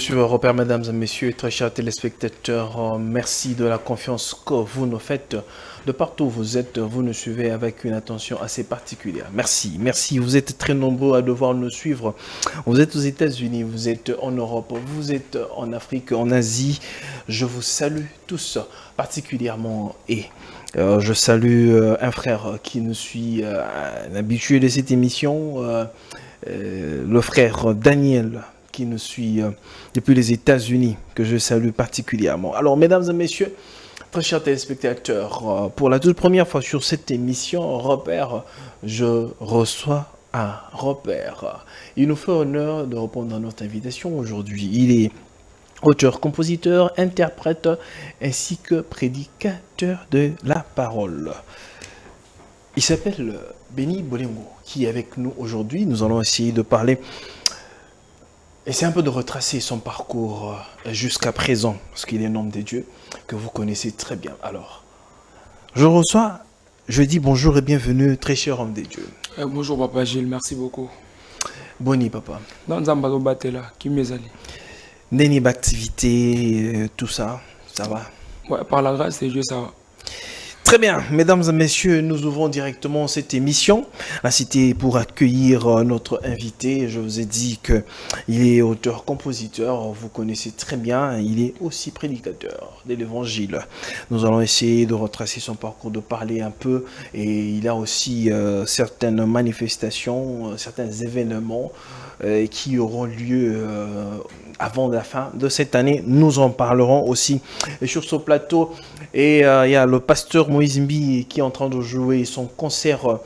suivre Repère, mesdames et messieurs, très chers téléspectateurs, merci de la confiance que vous nous faites. De partout où vous êtes, vous nous suivez avec une attention assez particulière. Merci, merci. Vous êtes très nombreux à devoir nous suivre. Vous êtes aux États-Unis, vous êtes en Europe, vous êtes en Afrique, en Asie. Je vous salue tous particulièrement et je salue un frère qui nous suit, un habitué de cette émission, le frère Daniel, qui nous suit depuis les États-Unis, que je salue particulièrement. Alors, mesdames et messieurs, très chers téléspectateurs, pour la toute première fois sur cette émission, Repère, je reçois un repère. Il nous fait honneur de répondre à notre invitation aujourd'hui. Il est auteur, compositeur, interprète, ainsi que prédicateur de la parole. Il s'appelle Benny Bolengo, qui est avec nous aujourd'hui. Nous allons essayer de parler... Et c'est un peu de retracer son parcours jusqu'à présent, parce qu'il est un homme de Dieu que vous connaissez très bien. Alors, je dis bonjour et bienvenue, très cher homme de Dieu. Bonjour Papa Gilles, merci beaucoup. Boni Papa. Dans Zambado Batela, qui m'est allé. N'est activité, tout ça, ça va? Ouais, par la grâce de Dieu, ça va. Très bien, mesdames et messieurs, nous ouvrons directement cette émission. Là, c'était pour accueillir notre invité. Je vous ai dit qu'il est auteur-compositeur, vous connaissez très bien. Il est aussi prédicateur de l'évangile. Nous allons essayer de retracer son parcours, de parler un peu. Et il a aussi certaines manifestations, certains événements qui auront lieu avant la fin de cette année. Nous en parlerons aussi. Et sur ce plateau, et il y a le pasteur Moïse Mbi qui est en train de jouer son concert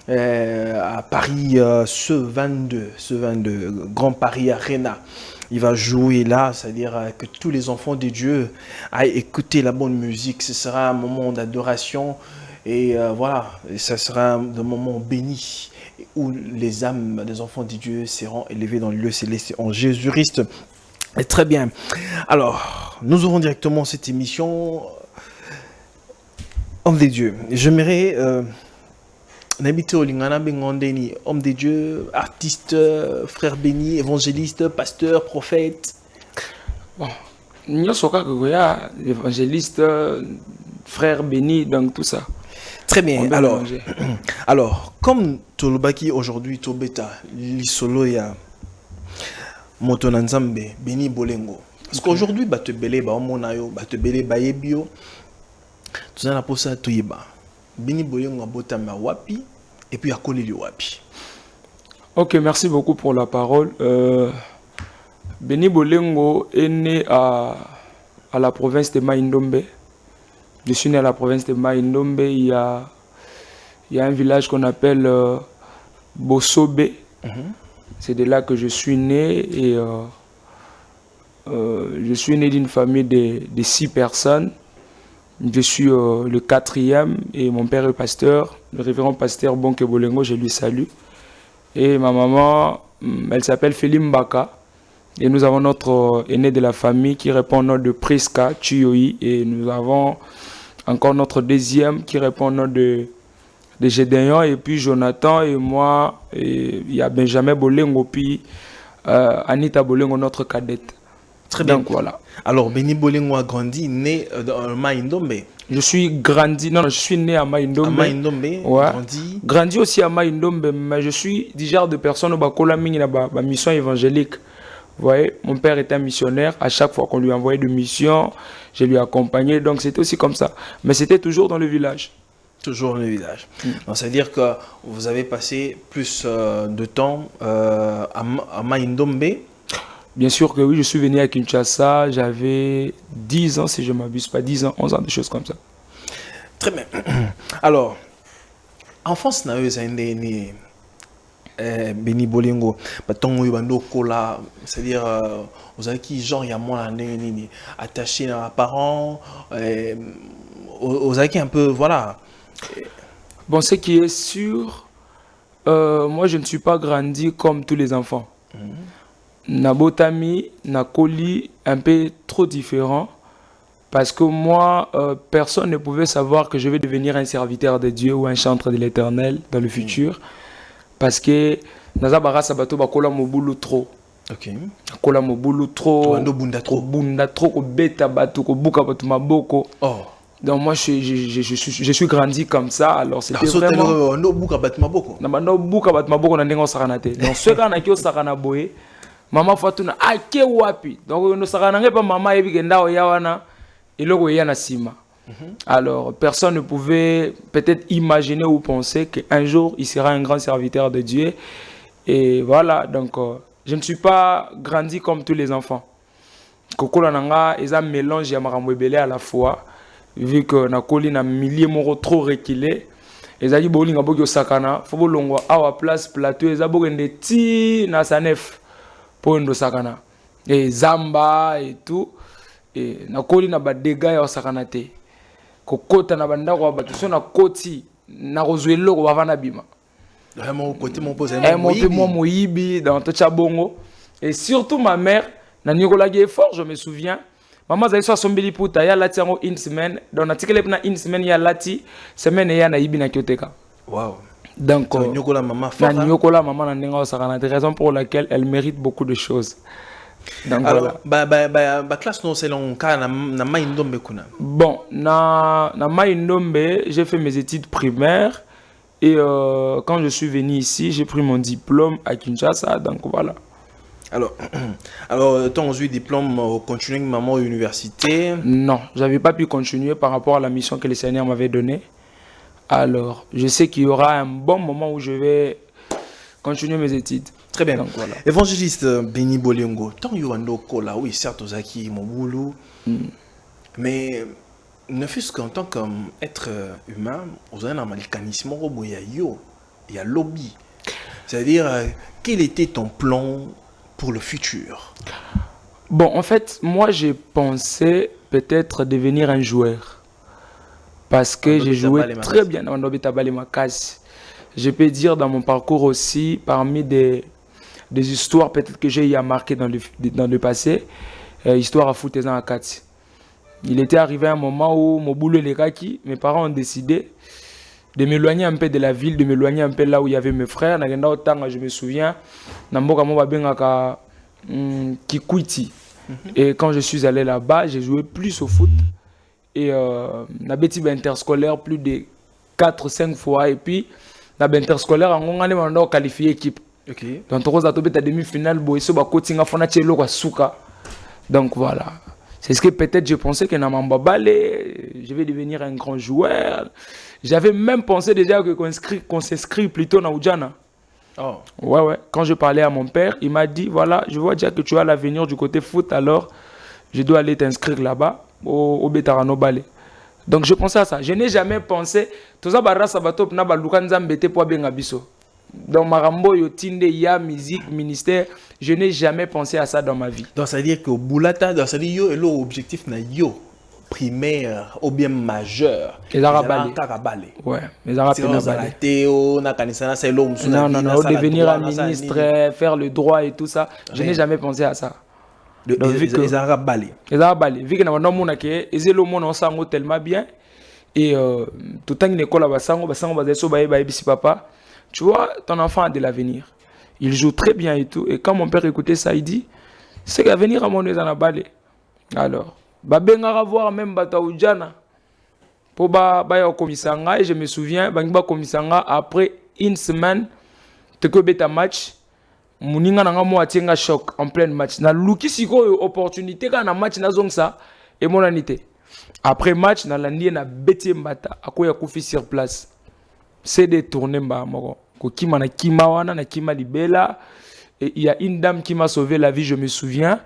à Paris ce 22, Grand Paris Arena. Il va jouer là, c'est-à-dire que tous les enfants de Dieu aillent écouter la bonne musique. Ce sera un moment d'adoration et voilà, ça sera un moment béni où les âmes des enfants de Dieu seront élevées dans le lieu céleste en Jésus-Christ. Très bien. Alors, nous aurons directement cette émission. Homme de Dieu. J'aimerais n'habiter au Lingana Bengondeni, homme de Dieu, artiste, frère béni, évangéliste, pasteur, prophète. Bon, nous sommes évangéliste, frère béni, donc tout ça. Très bien. Alors, comme Tolobaki aujourd'hui, Tobeta, Lisoloya, Motonanzambe, Benny Bolengo. Parce qu'aujourd'hui, te belé ba omonayo, te belé ba yebio. Tout ça na posa toyeba. Benny Bolengo abotama wapi et puis akoleli wapi. Ok, merci beaucoup pour la parole. Benny Bolengo est né à la province de Maïndombe. Je suis né à la province de Maïndombe. Il y a un village qu'on appelle Bosobe. C'est de là que je suis né et je suis né d'une famille de 6 personnes. Je suis le 4e et mon père est pasteur, le révérend pasteur Bonke Bolengo, je lui salue. Et ma maman, elle s'appelle Félim Baka. Et nous avons notre aîné de la famille qui répond au nom de Priska Chuyoi. Et nous avons encore notre deuxième qui répond au nom de Gédéon, et puis Jonathan et moi, et il y a Benjamin Bolengo, puis Anita Bolengo, notre cadette. Très bien. Donc voilà. Alors, Benny Bolengo a grandi, né dans Maïndombe. Je suis né à Maïndombe. À Maïndombe, ouais. Grandi aussi à Maïndombe, mais je suis du genre de personne qui a une mission évangélique. Vous voyez, mon père était un missionnaire. À chaque fois qu'on lui envoyait de missions, je lui accompagnais. Donc c'était aussi comme ça. Mais c'était toujours dans le village. Toujours dans le village. Donc, c'est-à-dire que vous avez passé plus de temps à Maïndombe. Bien sûr que oui, je suis venu à Kinshasa, j'avais 10 ans si je ne m'abuse pas, 10 ans, 11 ans, des choses comme ça. Très bien. Alors, en France, Benny Bolengo, c'est-à-dire, vous avez qui genre, il y a moins attaché à parents, vous avez qui un peu, voilà. Bon, ce qui est sûr, moi je ne suis pas grandi comme tous les enfants. Nabotami, Nakoli, un peu trop différent. Parce que moi, personne ne pouvait savoir que je vais devenir un serviteur de Dieu ou un chantre de l'Éternel dans le futur. Parce que Nazabara Sabato Bakola Moboulou trop. Ok. Kola mobulu trop. Wando bunda trop. Bunda trop, ko beta batu, ko buka batu maboko. Oh. Donc moi je suis grandi comme ça, alors c'était vraiment. Wando buka batu maboko. Na bando buka batu maboko na ndengo sakana te. Donc ce kana ki osakana boye, maman fatuna ake wapi. Donc no sakana ngepa mama yebi kenda o yawana eloko yana sima. Alors, personne ne pouvait peut-être imaginer ou penser qu'un jour, il sera un grand serviteur de Dieu. Et voilà, donc, je ne suis pas grandi comme tous les enfants. Koko Lananga, ils ont un mélange à Maramwebele à la fois, vu que Nakoli na milliers moro trop reculé. Ils ont dit, Boli Ngaboki Sakana, faut que awa place plateau, ils ont dit, ti na sanef pour ndo Sakana. Et Zamba et tout. Et Nakoli na ba dégâts ya Sakana te. Kokota na banda kwa batu so na koti na rozwelo ko bavana bima Vraiment côté mon pose moi moyibi dans tout bongo. Et surtout ma mère na nikola ge fort, je me souviens maman zali so sombeli puta ya lati ngo une semaine dans article na une semaine ya lati semaine ya na yibi na kyoteka. Wow. Donc nyokola maman fort na nyokola maman na ndenga osakana, raison pour laquelle elle mérite beaucoup de choses. Donc, alors, voilà. classe non c'est long cas na Maindombe kuna. Bon, na Maindombe, j'ai fait mes études primaires et quand je suis venu ici, j'ai pris mon diplôme à Kinshasa, donc voilà. Alors, ton diplôme continué maman à l'université? Non, j'avais pas pu continuer par rapport à la mission que le Seigneur m'avait donnée. Alors, je sais qu'il y aura un bon moment où je vais continuer mes études. Très bien. Donc, voilà. Évangéliste Béni Bolengo, tant Yoando Kola, oui, certes, Ozaki, mon boulot, mais ne fût-ce qu'en tant qu'être humain, vous avez un mécanisme, il y a lobby. C'est-à-dire, quel était ton plan pour le futur? Bon, en fait, moi, j'ai pensé peut-être devenir un joueur. Parce que j'ai joué très bien dans je peux dire dans mon parcours aussi, parmi des histoires peut-être que j'ai marqué dans le passé, histoire à foot à Kati. Il était arrivé un moment où mon boulot les Kaki, mes parents ont décidé de m'éloigner un peu de la ville, de m'éloigner un peu là où il y avait mes frères. Je me souviens, Kikwiti. Et quand je suis allé là-bas, j'ai joué plus au foot. Et na beti interscolaire plus de 4-5 fois. Et puis, na interscolaire, on a qualifié équipe. Okay. Donc, on a été demi-finale, donc voilà. C'est ce que peut-être je pensais que je vais devenir un grand joueur. J'avais même pensé déjà qu'on s'inscrit plutôt dans Oudjana. Oh. Ouais. Quand je parlais à mon père, il m'a dit, voilà, je vois déjà que tu as l'avenir du côté foot, alors je dois aller t'inscrire là-bas, au Betarano Balé. Donc je pensais à ça. Je n'ai jamais pensé, tout ça, dans Marambo, Yotinde, ya musique, ministère, je n'ai jamais pensé à ça dans ma vie. Donc ça veut dire que Boulata, ça veut dire que l'objectif na yo primaire ou bien majeur. Les Arabes. Ouais, les Arabes. Non, devenir un ministre, faire le droit et tout ça, je n'ai jamais pensé à ça. Les Arabes balés. Les Arabes balés. Vu que nous avons le monde tellement bien et tout le temps une école à papa. Tu vois, ton enfant a de l'avenir. Il joue très bien et tout. Et quand mon père écoutait ça, il dit, c'est qu'à venir à mon nez en balé. Alors, Babengara voir même Bataoudjana. Pour au Komisanga. Et je me souviens, Bangba Komisanga, après une semaine, tu as un match. Mouninga nanga mo atenga choc en plein match. Na luki siko opportunité quand na match na zongsa et mon anité. Après match, na landi na beti mbata. Akoya kufi sur place. C'est des tournées moko. Kokima na kima wana na kima libela. Et il y a une dame qui m'a sauvé la vie, je me souviens.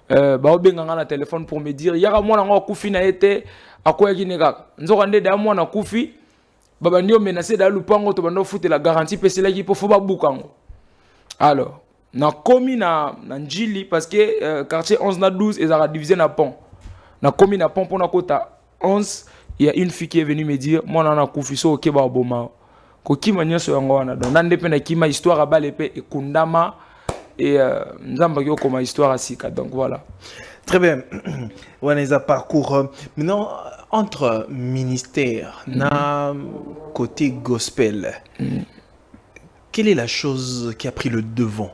Obenganga na téléphone pour me dire yaka mwana ngo kufi na été akoya kineka. Nzokande da mwana kufi. Baba ndio menacé da lupango to bando foot la garantie pesela ki po foba bukango. Alors, na komi na njili parce que quartier 11 na 12 ils ont divisé na pont. Na komi na pont pour na kota 11. Il y a une fille qui est venue me dire moi nana kufiso ke ba boma ko kima nyoso yango wana donc nande pe na kima histoire a balepe e kundama et nzamba yo koma histoire asika donc voilà. Très bien. On a parcours maintenant entre ministère na côté gospel. Quelle est la chose qui a pris le devant?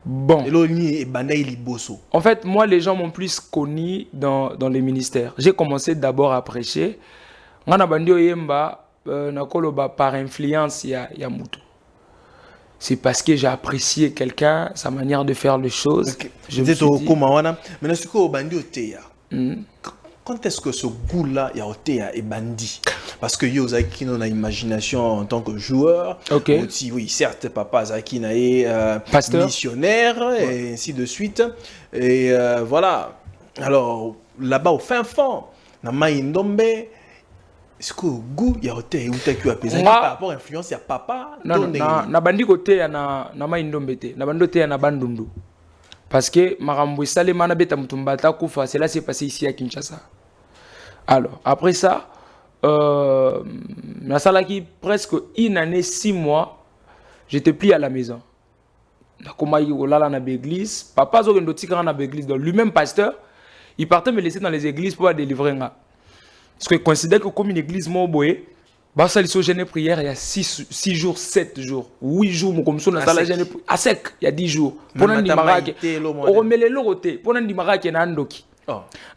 Bon. En fait, moi, les gens m'ont plus connu dans les ministères. J'ai commencé d'abord à prêcher. Par influence, il y a Moutou. C'est parce que j'ai apprécié quelqu'un, sa manière de faire les choses. Okay. Je me suis dit... Quand est-ce que ce goût-là est bandit? Parce que yo qui a une imagination en tant que joueur. Okay. Aussi, oui, certes, papa Zaki est missionnaire et ainsi de suite. Et voilà. Alors, là-bas, au fin fond, dans Maïndombe, est-ce que le goût y a été par rapport à l'influence, il y a papa? Non, na bandi côté na Maïndombe, na bandi côté na Bandundu. Parce que Marambo Salemana Beta Mutumbata Koufa, cela s'est passé ici à Kinshasa. Alors, après ça, la salle qui presque une année, 6 mois, j'étais plus à la maison. Papa lui-même pasteur, il partait me laisser dans les églises pour délivrer. Parce qu'il considère que comme une église moboé, bah ça ils gêné prière il y a 6 jours, 7 jours, 8 jours comme ça dans la gêné à sec il y a 10 jours. Pour nan dimarake, on remet les loroté, pour nan dimarake na ndoki.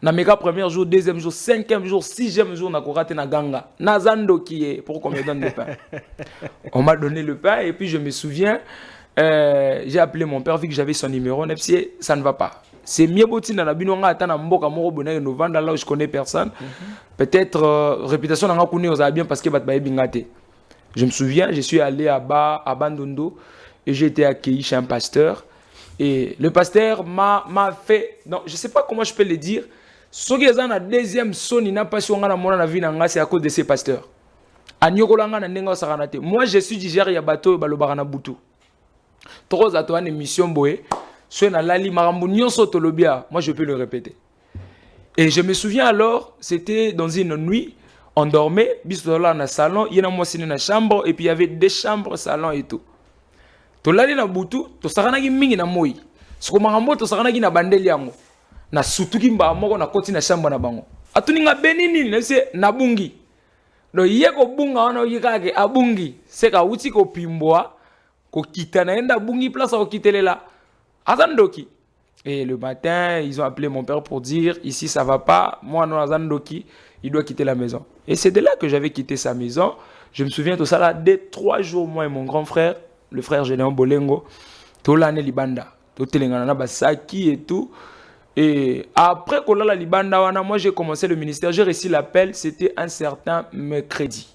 Na meka premier jour, deuxième jour, cinquième jour, sixième jour na korate na ganga. Na zandoki pour qu'on me donne le pain. On m'a donné le pain et puis je me souviens j'ai appelé mon père vu que j'avais son numéro, ça ne va pas. C'est mieux botin dans la binonga atana mboka moko bonne no vanda là où je connais personne. Peut-être réputation n'a pas connu bien parce que bat bingate. Je me souviens, je suis allé à Bandundu et j'ai été accueilli chez un pasteur et le pasteur m'a fait non, je sais pas comment je peux le dire. Ce qui est dans la deuxième son il n'a pas su ngana mona na vie nanga c'est à cause de ces pasteurs. Anyokolanga na ndenga saranate. Moi je suis du genre ya bateau balobara na butu. Trois à toi une émission boé. Moi je peux le répéter. Et je me souviens alors, c'était dans une nuit, on dormait, dans le salon, il y a une chambre, et puis il y avait 2 chambres, salon et tout. To lali na butu, to saranagi mingi na moi. Soko marambo to saranagi na bandeli yango. Na sutuki mba moko na koti na chambre na bango. Atuni nga benini na se na bungi. Do yeko bunga wana yikake abungi, seka uti ko pimbwa, ko kita na enda bungi place ko kitelela. Azandoki. Et le matin, ils ont appelé mon père pour dire ici ça va pas, moi non Azandoki, il doit quitter la maison. Et c'est de là que j'avais quitté sa maison. Je me souviens de ça là, dès 3 jours, moi et mon grand frère, le frère Généon Bolengo, Tolane Libanda, Totelengana Basaki et tout. Et après Kolala Libanda, moi j'ai commencé le ministère, j'ai reçu l'appel, c'était un certain mercredi.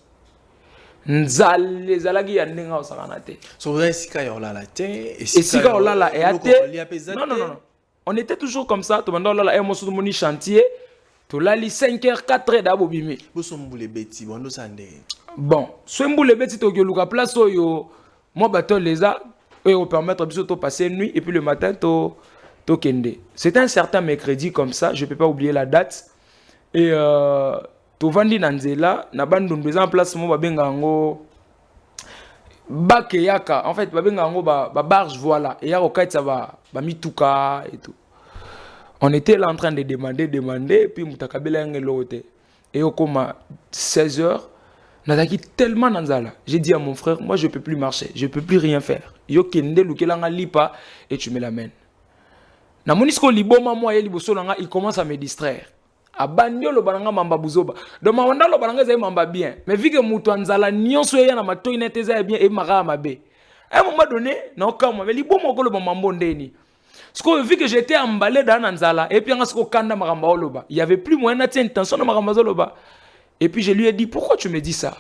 Nzale zalagi ya ndenga osakana te. So esika ya olala te, esika olala e ate. Non. On était toujours comme ça, to banda olala e mosu moni chantier, to lali 5h 4h d'abo bimi. Boso mbule beti bondo sande. Bon, so mbule beti to luka place oyo mo bato leza et on permettre biso to passer nuit et puis le matin to kende. C'était un certain mercredi comme ça, je peux pas oublier la date. Et Tovandi Nanzela, na Bandundu en place mo babenga ngo Bakeyaka. En fait, babenga ngo ba barge voilà. Et yako kaitsa ba mituka et tout. On était là en train de demander puis mutakabela ngelote. Et au coma 16h, nazaki tellement nanzala. J'ai dit à mon frère, moi je peux plus marcher, je peux plus rien faire. Yo kende lukelanga lipa et tu me l'amènes. Na monisko liboma moi liboso nanga, il commence à me distraire. Abanyo lo bananga mamba buzoba. Donc mawanda lo bananga zai mamba bien. Mais vu que mutu anzala nyonso ya na matoi na teza bien et mara mabe. À un moment donné, na okama mais libo moko lo mambo ndeni. Parce que vu que j'étais emballé dans Anzala et puis en ce kanda maramba oloba, il y avait plus moyen d'atteindre intention de maramba oloba. Et puis je lui ai dit pourquoi tu me dis ça?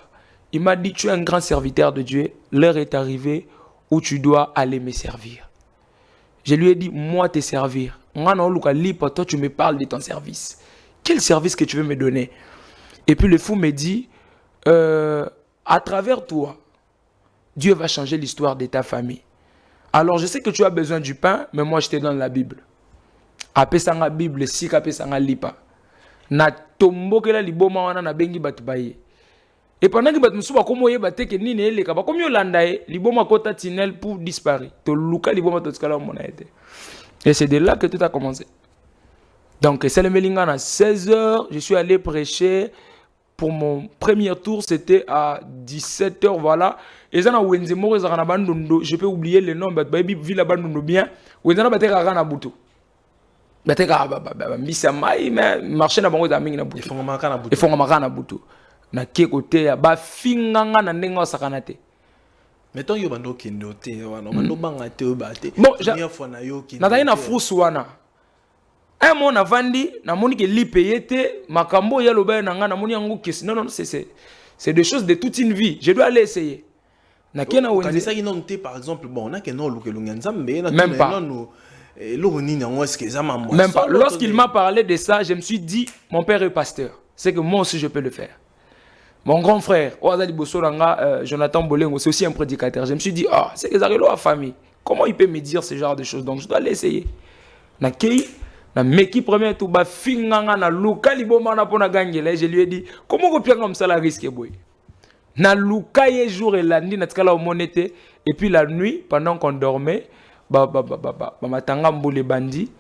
Il m'a dit tu es un grand serviteur de Dieu, l'heure est arrivée où tu dois aller me servir. Je lui ai dit moi te servir. Toi tu me parles de ton service. Quel service que tu veux me donner? Et puis le fou me dit, à travers toi, Dieu va changer l'histoire de ta famille. Alors je sais que tu as besoin du pain, mais moi je te donne la Bible. Apé sanga Bible, si kapé sanga lipa. Na tombo ke la liboma wana na bengi batubaye. Et pendant que batu musuba komo ye bateke nini eleka ba komi olanda e liboma kota tinel pour disparaître. To luka liboma to skala mona été. Et c'est de là que tout a commencé. Donc, c'est le Melingan à 16h, je suis allé prêcher. pour mon premier tour, c'était à 17h, voilà. Et ça, je peux oublier le nom, mais Villa Bandondo bien. Wenzana bateka rana butu. Bateka mbisa mai mais marché na bango za mingi na butu. Ifonga makana butu. Na ke côté ya ba finganga na ndenga sakana te. Mettons yo bando kendo te wana bando banga te obate. Bon, na tayi na frousse wana. Un mot na vandi na moni ke lipe yete makambo ya loba na nga na moni yango kesi. Non, c'est des choses de toute une vie. Je dois aller essayer. Par exemple, bon, on a même pas. Même pas. Lorsqu'il m'a parlé de ça, je me suis dit, mon père est pasteur. C'est que moi aussi je peux le faire. Mon grand frère, Jonathan Bolengo, c'est aussi un prédicateur. Je me suis dit, ah, c'est que ça arrive à la famille. Comment il peut me dire ce genre de choses? Donc je dois l'essayer. Na meki premier tout ba finganga na luka liboma na pona gangela. Je lui ai dit, comment vous pouvez comme ça la risque boy? Na lukaye jour et la nuit na tkala monete et puis la nuit pendant qu'on dormait matanga mbole bandi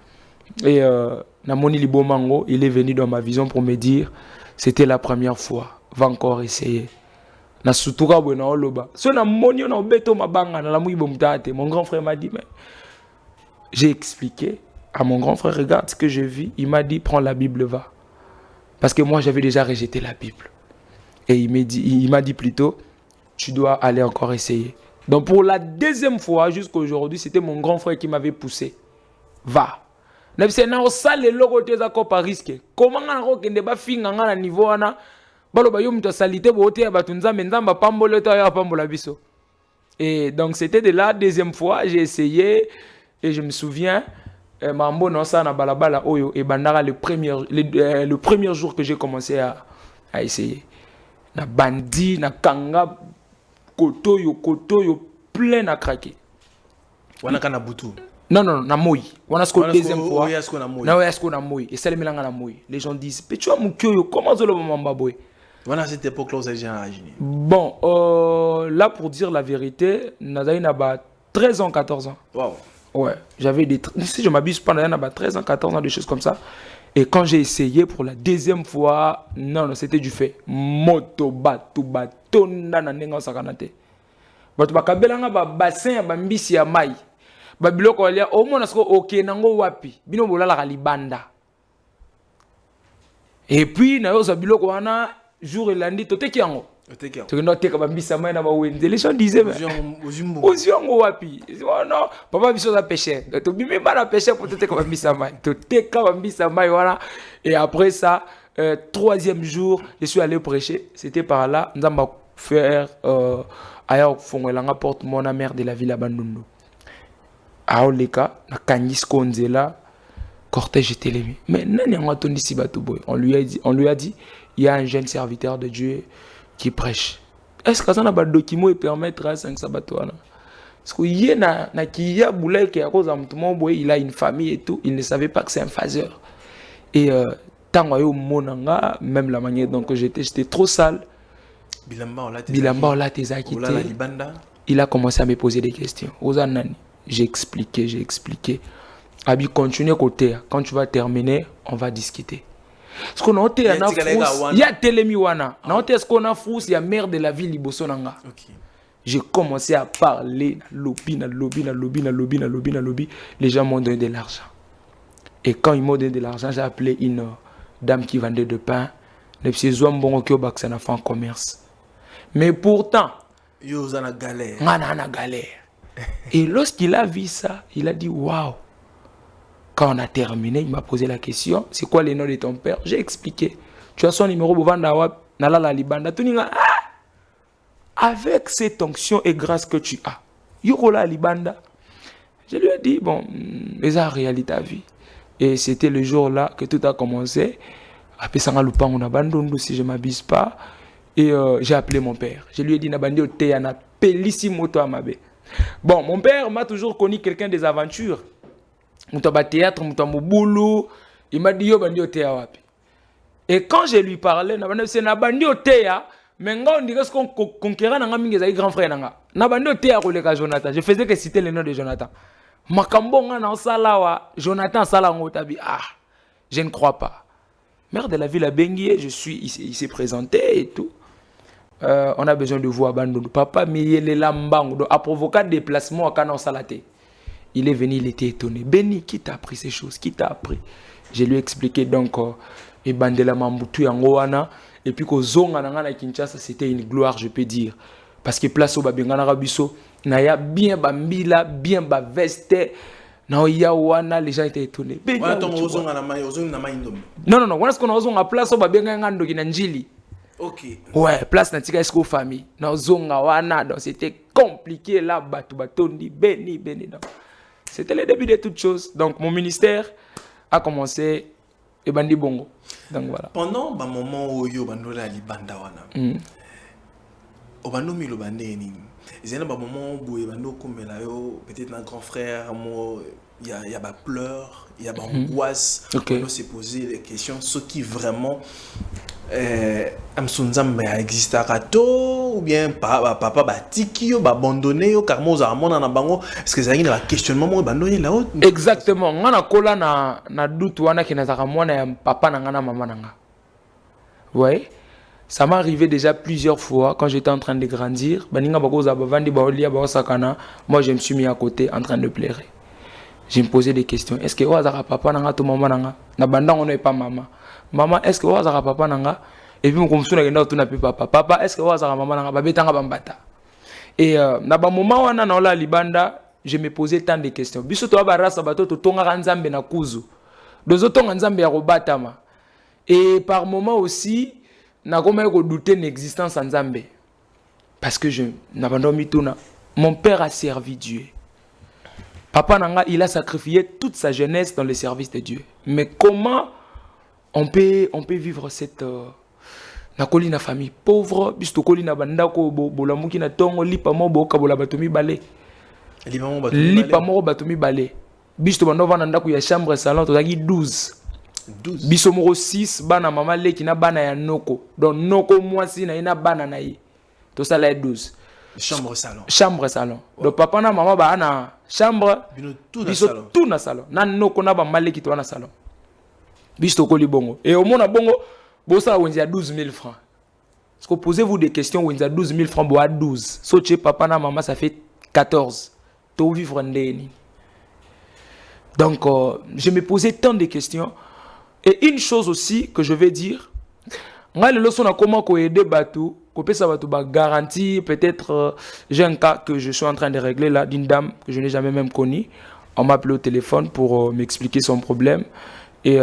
et na moni libomango il est venu dans ma vision pour me dire c'était la première fois va encore essayer na sutuka bona oloba so na moni na beto mabanga na la mui bomtate. Mon grand frère m'a dit mais j'ai expliqué à mon grand frère regarde ce que je vis. Il m'a dit prends la Bible, va, parce que moi j'avais déjà rejeté la Bible. Et il m'a dit plutôt, tu dois aller encore essayer. Donc pour la deuxième fois jusqu'à aujourd'hui, c'était mon grand frère qui m'avait poussé. Va. Comment et donc c'était de la deuxième fois, j'ai essayé et je me souviens, le premier jour que j'ai commencé à essayer. Na bandi, na kanga, kotoyo, plein na craquer. Wana kana butu. Non, na moi. Wana sko deuxième fois. Na oyasko na moi. Et ça les mélange na moi. Les gens disent, mais tu as mon kyoyo, comment ça le mamba boy? Voilà, à cette époque-là, vous avez déjà agi. Bon, là pour dire la vérité, Nazaï n'a pas 13 ans, 14 ans. Wow. Ouais, j'avais des... Si je m'abuse pas, Nazaï n'a pas 13 ans, 14 ans, des choses comme ça. Et quand j'ai essayé pour la deuxième fois, non, c'était du fait. Moto, bato, bato, nananenga sakanate. Bato bakabelanga ba bassin ba mbisi ya mai. Ba biloko alia au moins nasko OK nango wapi. Bino bolala kalibanda. Et puis na yo za biloko wana jour et lundi toteki yango. Tu n'as pas de mbisi ya mai na ba wende. Les gens disaient Oziongo wapi. Oh non, papa biso za pêcher. Tu bimé pas la pêcher pour toteka ba mbisi ya mai. Toteka ba mbisi ya mai voilà. Et après ça, troisième jour, je suis allé prêcher. C'était par là, nous allons faire ailleurs fongelanga porte mon mère de la ville à Bandundu. À Oleka, na Kanyis Konzela, cortège était lémi. Mais nani on attendu si bateau boy. On lui a dit, il y a un jeune serviteur de Dieu qui prêche. Est-ce que ça n'a pas de document et permettre à 5 sabato là? Parce que y a na kiya boulay qui a cause à boy, il a une famille et tout, il ne savait pas que c'est un phaseur. Et monanga, même la manière dont j'étais trop sale. Bilamba tes quitté. Il a commencé à me poser des questions. J'ai expliqué. Abi continue côté. Quand tu vas terminer, on va discuter. Parce qu'on a il y a Telemiwana. Est-ce qu'on a frousse, il y a maire de la ville Libosonanga. J'ai commencé à parler, lobby. Les gens m'ont donné de l'argent. Et quand ils m'ont donné de l'argent, j'ai appelé une dame qui vendait de pain. Les petits hommes bon qui ont fait en commerce. Mais pourtant, ils ont galère. Et lorsqu'il a vu ça, il a dit waouh. Quand on a terminé, il m'a posé la question, c'est quoi le nom de ton père? J'ai expliqué. Tu as son numéro Bovanda Nalala Libanda. Avec cette onction et grâce que tu as, Yorola Libanda. Je lui ai dit bon, mais ça réalité ta vie. Et c'était le jour-là que tout a commencé. Après ça, on a abandonné si je ne m'abuse pas. Et j'ai appelé mon père. Je lui ai dit, Nabandi au Théana, Pellissimo to Amabe. Bon, mon père m'a toujours connu quelqu'un des aventures. Moutaba théâtre, moutaba boulot. Il m'a dit, yo bandi au Théa wapi. Et quand je lui parlais, c'est Nabandi au Théa. Mais on dirait qu'on conquérant n'a pas grand frère nanga. Nabandi au Théa avec Jonathan. Je faisais que citer le nom de Jonathan. Makambo nga na salawa Jonathan salango tabi. Ah, je ne crois pas. Maire de la ville à Benguié, il s'est présenté et tout. On a besoin de vous à Bandundu. Papa, mais il est là, a provoqué des déplacements à Canon Salaté. Il est venu, il était étonné. Béni, qui t'a appris ces choses? Qui t'a appris? Je lui ai expliqué donc, et Bandela Mambutu Yangoana, et puis que Zonga Nangana Kinshasa, c'était une gloire, je peux dire. Parce que place au Babengana Rabiso, Naya bien Bambila, bien Baveste, Naya Wana, les gens étaient étonnés. Non, non, on a ce qu'on a besoin à place au Babengana Njili. Ok. Ouais, place Natika Esco famille. Dans Zonga Wana, donc c'était compliqué là, Batondi, Béni. C'était le début de toutes choses. Donc mon ministère a commencé et Bandi Bongo. Donc voilà. Pendant le moment où yo bandola li banda wana. Obando mi lo bandé ni. Il y a un moment où yo bando komela yo peut-être un grand frère moi il y a ba pleurs, il y a ba angoisse. On se poser les questions ce qui vraiment Amsunzambe existe à Rato ou bien papa batiki yo abandonné yo car moi amona na bango est-ce que ça y a un questionnement moi abandonné là haut exactement ngana kola na doute wana kinazaka mwana ya papa na ngana mama nanga ouais ça m'est arrivé déjà plusieurs fois quand j'étais en train de grandir baninga bakoza bavandi baolia baosakana moi je me suis mis à côté en train de pleurer je me posais des questions est-ce que wazaka papa nanga to mama nanga na banda on n'est pas maman est-ce que wazaka papa nanga et puis mon na kenda to na papa est-ce que wazaka maman nanga babetanga bambata et na ba moment wana na ola libanda je me posais tant de questions biso to ba rasa bato to tonga nzambe na kuzu dozo tonga nzambe ya robatama et par moment aussi na comment ko douter l'existence en nzambe parce que je na bandomi tuna mon père a servi Dieu. Papa nanga il a sacrifié toute sa jeunesse dans le service de Dieu. Mais comment on peut vivre cette nakoli na famille pauvre bisto koli na bandako bolamuki na tongo lipa mo boka bola batomi balé lipa mo batomi balé bisto bando vana ndako ya chambre salon tozaki 12 biso moko 6 bana mama leki na bana ya noko donc noko mwasi na ina bana na ye to sala 12 chambre salon donc papa na mama ba na chambre biso tout na salon na noko na ba maleki to na salon bisto koli bongo et au mona bongo bosa wenzi a 12 000 francs. Est-ce que posez-vous des questions wenzi a 12 000 francs bo a 12. So chez papa na maman ça fait 14. To vivre ndeni. Donc je me posais tant de questions et une chose aussi que je vais dire nga le leçon na comment ko aider batou, ko pesa batou ba garantie peut-être j'ai un cas que je suis en train de régler là d'une dame que je n'ai jamais même connue. On m'a appelé au téléphone pour m'expliquer son problème et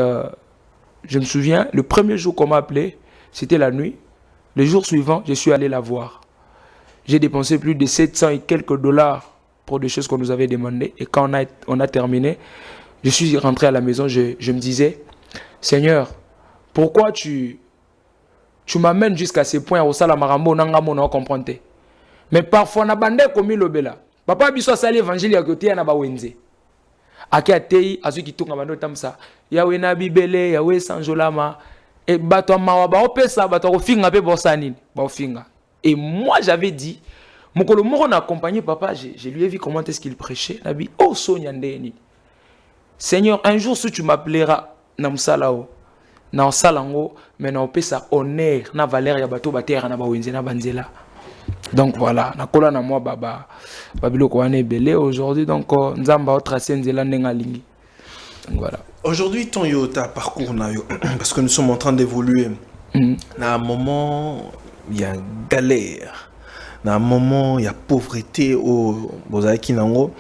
je me souviens, le premier jour qu'on m'a appelé, c'était la nuit. Le jour suivant, je suis allé la voir. J'ai dépensé plus de 700 et quelques dollars pour des choses qu'on nous avait demandées. Et quand on a terminé, je suis rentré à la maison, je me disais, Seigneur, pourquoi tu m'amènes jusqu'à ce point au salamarambo nangamo na comprendre. Mais parfois, na bandé comme le bela. Papa biso sali évangile à côté na ba wenze. Aki atei azu kitunga bando tamsa yawe na bibele yawe sanjolama et bato mawa ba opesa bato ko finga pe bosani ba finga et moi j'avais dit mokolo moko na accompagné papa je lui ai vu comment est-ce qu'il prêchait nabi oh sonya ndeni Seigneur un jour si tu m'appelleras na msalao na salango mais na opesa honneur na valeur ya bato batera na ba wenze na banzela. Donc voilà, nakola na moi baba babiloko wana ebele aujourd'hui donc nzamba tracé nzela ndenga lingi. Donc voilà. Aujourd'hui ton yota parcours na yo parce que nous sommes en train d'évoluer. Na un moment il y a galère. Na un moment il y a pauvreté au bozaki nango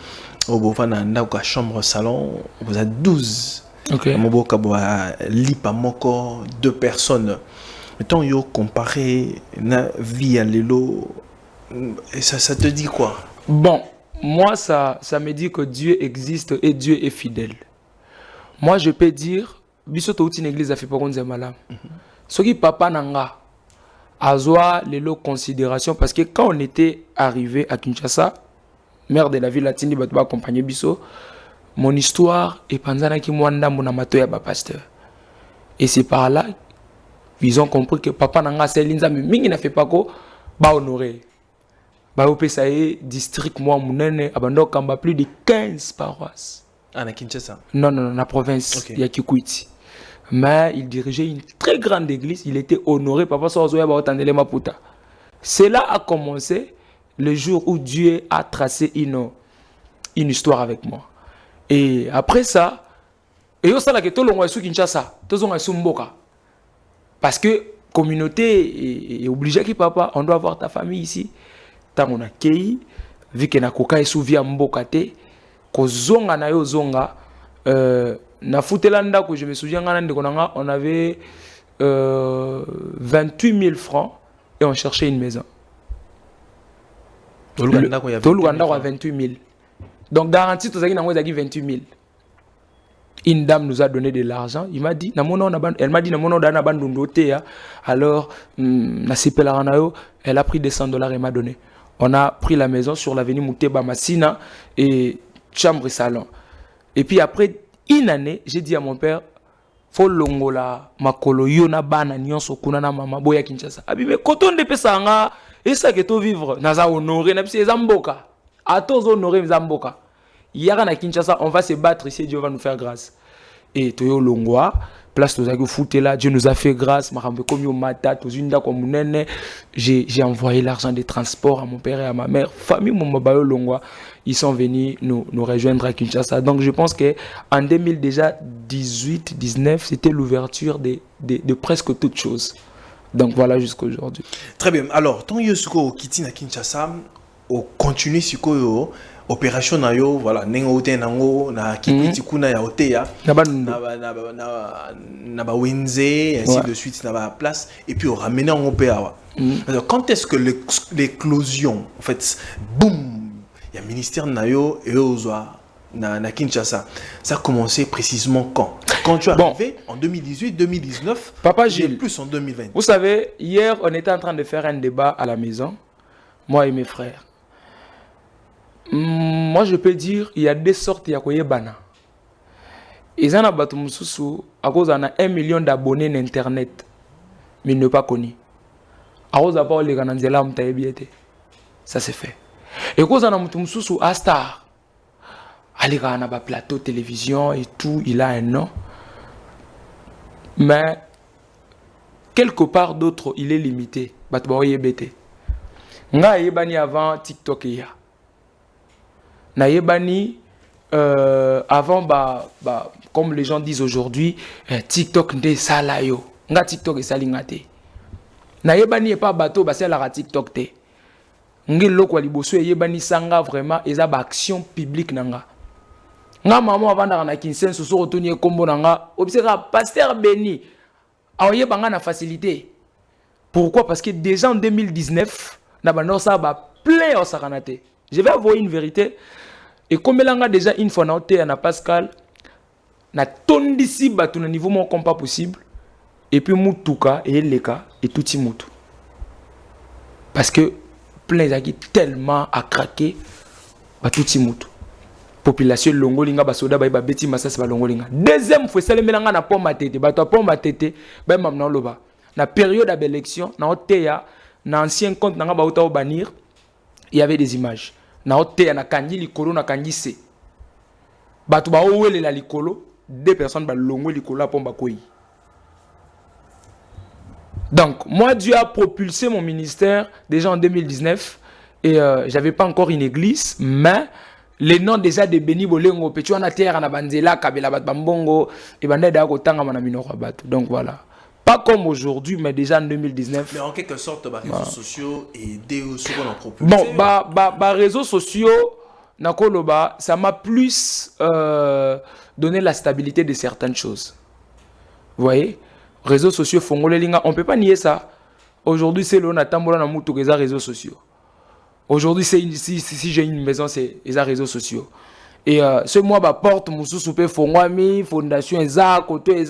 au bofana ndako chambre salon vous êtes 12. OK. Moboka boa lipa moko 2 personnes. Mettons yo comparé na vie à lelo et ça te dit quoi? Bon, moi ça me dit que Dieu existe et Dieu est fidèle. Moi je peux dire biso to une église a fait pas konza malam. Ce qui papa nanga azwa lelo considération parce que quand on était arrivé à Kinshasa, maire de la ville latine ba accompagner biso, mon histoire est panzana ki mwanda mona mato ya ba pasteur. Et c'est par là ils ont compris que papa nanga c'est l'inzambe mingi na fait pas ko ba honorer. Ba opésaé district moi munene abando kamba plus de 15 paroisses. Ah na Kinshasa. Non na province ya Kikwiti. mais il dirigeait une très grande église. Il était honoré. Papa Sozoya Baotandele Maputa. Cela a commencé le jour où Dieu a tracé une histoire avec moi. Et après ça, et ça la que tout le monde est Kinshasa, tout le monde est Mboka. Parce que communauté est obligée que papa, on doit avoir ta famille ici. Tant on a kei, vu que na koka est sous via Mboka te, ko zonga na yo zonga, na futelanda que je me souviens on avait 28 000 francs et on cherchait une maison. Tout le Rwanda a 28 000. Donc garantie tout ça qui n'a pas 28 000. Une dame nous a donné de l'argent. Il m'a dit, elle m'a dit, alors, elle a pris des $100 et m'a donné. On a pris la maison sur l'avenue Mouteba Massina et chambre et salon. Et puis après une année, j'ai dit à mon père, faut longola makolo yona bana nyonso kuna na mama boya Kinshasa. Abi mais koton de pesanga et ça que to vivre naza honorer na psi zamboka. A tous honorer zamboka. Yara na Kinshasa, on va se battre ici, Dieu va nous faire grâce. Et Toyo Longwa, place Tozaki Foutela, Dieu nous a fait grâce. J'ai envoyé l'argent des transports à mon père et à ma mère. Famille Moumabayo Longwa, ils sont venus nous rejoindre à Kinshasa. Donc je pense qu'en 2018-19, c'était l'ouverture de presque toutes choses. Donc voilà jusqu'à aujourd'hui. Très bien. Alors, tant Yosuko Kiti na Kinshasa, on continue sur opération na yo voilà nengo te nango na kikwiti kuna ya oteya na ba wenze ainsi de suite na ba place et puis on ramène en opéra. Alors quand est-ce que l'éclosion en fait boum il y a ministère na yo et ozwa na Kinshasa ça a commencé précisément quand tu es arrivé en 2018 2019 Papa Gilles plus en 2020. Vous savez hier on était en train de faire un débat à la maison moi et mes frères. Moi, je peux dire il y a deux sortes de Yakoyebana. Ils ont à cause de 1 million d'abonnés sur Internet, mais ils ne sont pas connus. À cause de les Gananzela, ça c'est fait. Et à cause de Astar, il a un plateau télévision et tout, il a un nom. Mais quelque part d'autre, il est limité. Nga yebani avant TikTok ya. Na yebani avant comme les gens disent aujourd'hui TikTok nde sala yo. Nga TikTok e salinga te. Na yebani e pas bateau ba sala TikTok te. Ngi loko liboso yebani sanga vraiment eza ba action publique nanga. Nga maman avant na Kinsenso so retourner kombo nanga observa pasteur Béni. Aoyebanga na facilité. Pourquoi? Parce que déjà en 2019 na bando ça ba plein au sakanate. Je vais avouer une vérité. Et comme elle a déjà une fois na Pascal, na tondisi batu na niveau mon comme pas possible. Et puis mutuka et leka et tout mutu. Parce que plein zaki tellement à craquer ba tout mutu. Population longolinga ba soda ba beti masas ba longolinga. Deuxième fois ça le melanga na pomma tete, ba to pomma tete ba mamna loba. Na période d'élection na oteya na ancien compte na ba uta banir. Il y avait des images. Na oteya na kanji likolo na kanji se. Batu ba owele la likolo, deux personnes ba longo likolo pomba koi. Donc, moi Dieu a propulsé mon ministère déjà en 2019 et j'avais pas encore une église, mais les noms déjà de Béni Bolengo, Petu na terre na banzela kabela bat bambongo et banda da ko tanga mana minoko batu. Donc voilà. Pas comme aujourd'hui, mais déjà en 2019. Mais en quelque sorte, les réseaux sociaux et des propulsés. Bon, réseaux sociaux, ça m'a plus donné la stabilité de certaines choses. Vous voyez, réseaux sociaux, on ne peut pas nier ça. Aujourd'hui, c'est l'on attend les réseaux sociaux. Aujourd'hui, si j'ai une maison, c'est les réseaux sociaux. Et ce mois, porte, fondation, côté,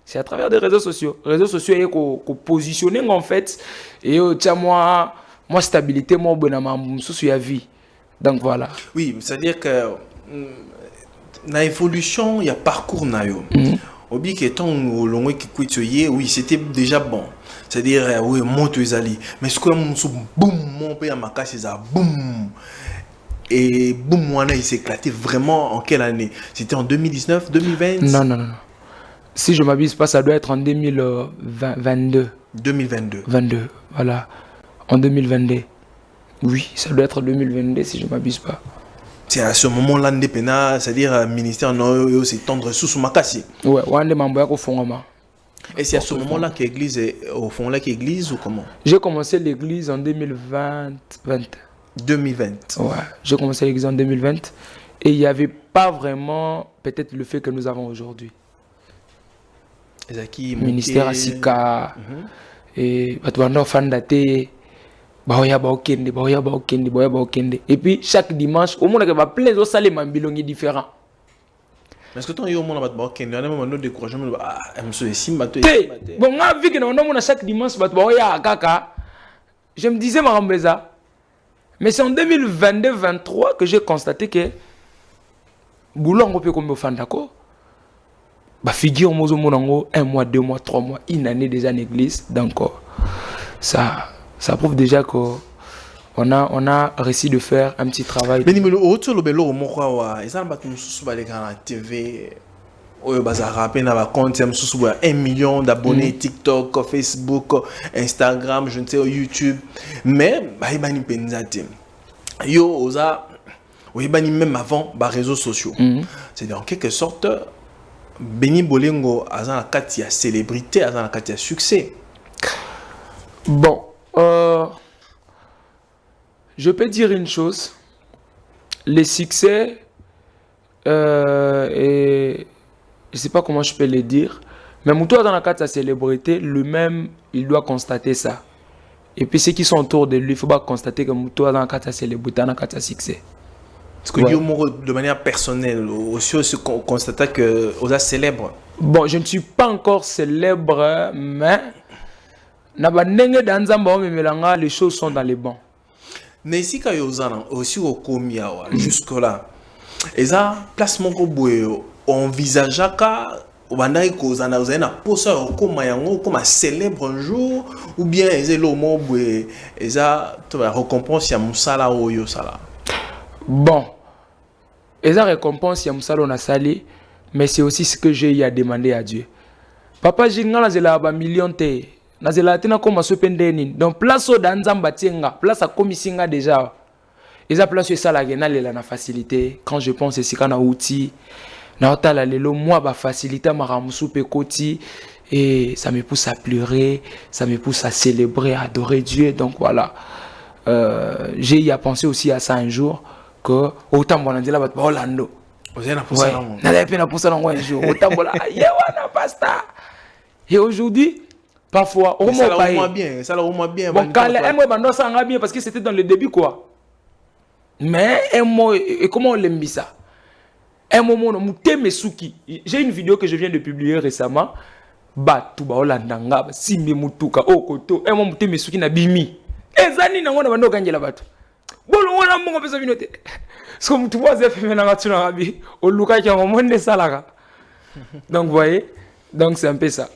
c'est à travers des réseaux sociaux. Les réseaux sociaux, ils sont positionnés en fait. Et moi, stabilité, moi, bonne vie. Donc voilà. Oui, c'est-à-dire que dans l'évolution, il y a parcours. Obi qui est en long oui, c'était déjà bon. C'est-à-dire, oui, monte les alliés. Mais ce que boum, mon père m'a cassé ça, boum. Et boum, il s'est éclaté vraiment en quelle année? C'était en 2019, 2020? Non. Si je ne m'abuse pas, ça doit être en 2022. 2022. 22, voilà. En 2022. Oui, ça doit être 2022 si je ne m'abuse pas. C'est à ce moment-là, c'est-à-dire ministère non, c'est tendre sous Makassi. Ouais, on est membre au fond. Et c'est à ce moment-là que l'église est au fond là qu'église ou comment? J'ai commencé l'église en 2020. 2020. Ouais, j'ai commencé l'église en 2020 et il n'y avait pas vraiment peut-être le fait que nous avons aujourd'hui. Ministère Asika et Batouando Fandate. Et puis chaque dimanche, au monde il y a plein de salles mambilongi différents. Est-ce que tu as eu au monde là-bas il y a un découragement bon moi vu que on a chaque dimanche kaka, je me disais Marambeza. Mais c'est en 2022-23 que j'ai constaté que Boulongo peut comme Fandako. Bah figure mozo monango 1 mois, 2 mois, 3 mois, une année déjà en église, donc ça prouve déjà qu'on a réussi de faire un petit travail. Mais le autre le belo mokwa ils ont battu sous les grands TV oyo bazara pe na ba compte 1 million d'abonnés TikTok, Facebook, Instagram, je ne sais YouTube, mais ba ibani penzate yo oza oyebani même avant les réseaux sociaux. C'est en quelque sorte Béni Bolingo a la carte de célébrité, a la carte de succès. Bon, je peux dire une chose. Les succès, et je ne sais pas comment je peux le dire, mais Moutoua dans la carte de célébrité, lui-même, il doit constater ça. Et puis ceux qui sont autour de lui, il faut pas constater que Moutoua dans la carte de célébrité, dans la carte de succès. Est-ce que de manière personnelle, aussi on constate que vous êtes célèbre? Bon, je ne suis pas encore célèbre, mais les choses sont dans les bancs. Mais si quand vous êtes aussi au comia jusque-là, et ça, place mon on envisage vous avez comme un célèbre un jour, ou bien et ça, récompense à Moussala ou Yosala. Bon, et ça récompense à Moussala on a salé, mais c'est aussi ce que j'ai à demander à Dieu. Papa, j'ai un million de donc place au danzamba tienga, place à komisinga déjà. Et ça place ça la la facilité. Quand je pense c'est quand on a outil, na otala lelo moi ba facilité maramusu pe koti et ça me pousse à pleurer, ça me pousse à célébrer, à adorer Dieu. Donc voilà. J'ai y à penser aussi à ça un jour que autant bon là ba Orlando. Vous avez pensé là. Na peine pour ça un jour. Autant bon là, yewana pasta. Et aujourd'hui parfois, ça l'a au moins bien. Bon, quand les mots ça va bien parce que c'était dans le début quoi. Mais un mot, et comment on l'aime ça? Un moment, j'ai une vidéo que je viens de publier récemment. Batu ba olandanga, simbi mutuka, okoto, un moment mutemesuki na bimi. Ezani na ngona bando kanjela batu. Bolo ngona mongo pesa binote. So mutu boze fe menanga tuna rabi, o luka ki moment de salaka. Donc vous voyez, donc c'est un peu ça.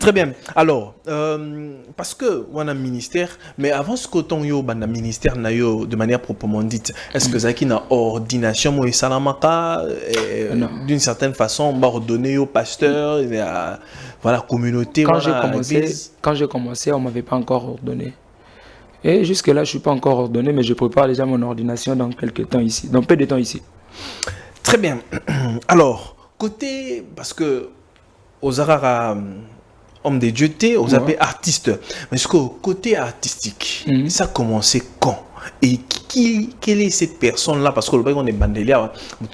Très bien. Alors, parce que on a un ministère, mais avant ce qu'autant yo ban ministère na yo de manière proprement dite, est-ce que Zaki na ordination mo salamaka d'une certaine façon va redonner au pasteur voilà communauté quand j'ai commencé, on m'avait pas encore ordonné. Et jusque là, je suis pas encore ordonné, mais je prépare déjà mon ordination dans quelques temps ici, dans peu de temps ici. Très bien. Alors, côté parce que aux arara homme de Dieu aux appelés artistes, mais ce côté artistique ça a commencé quand et quelle est cette personne là parce que le on est bandelier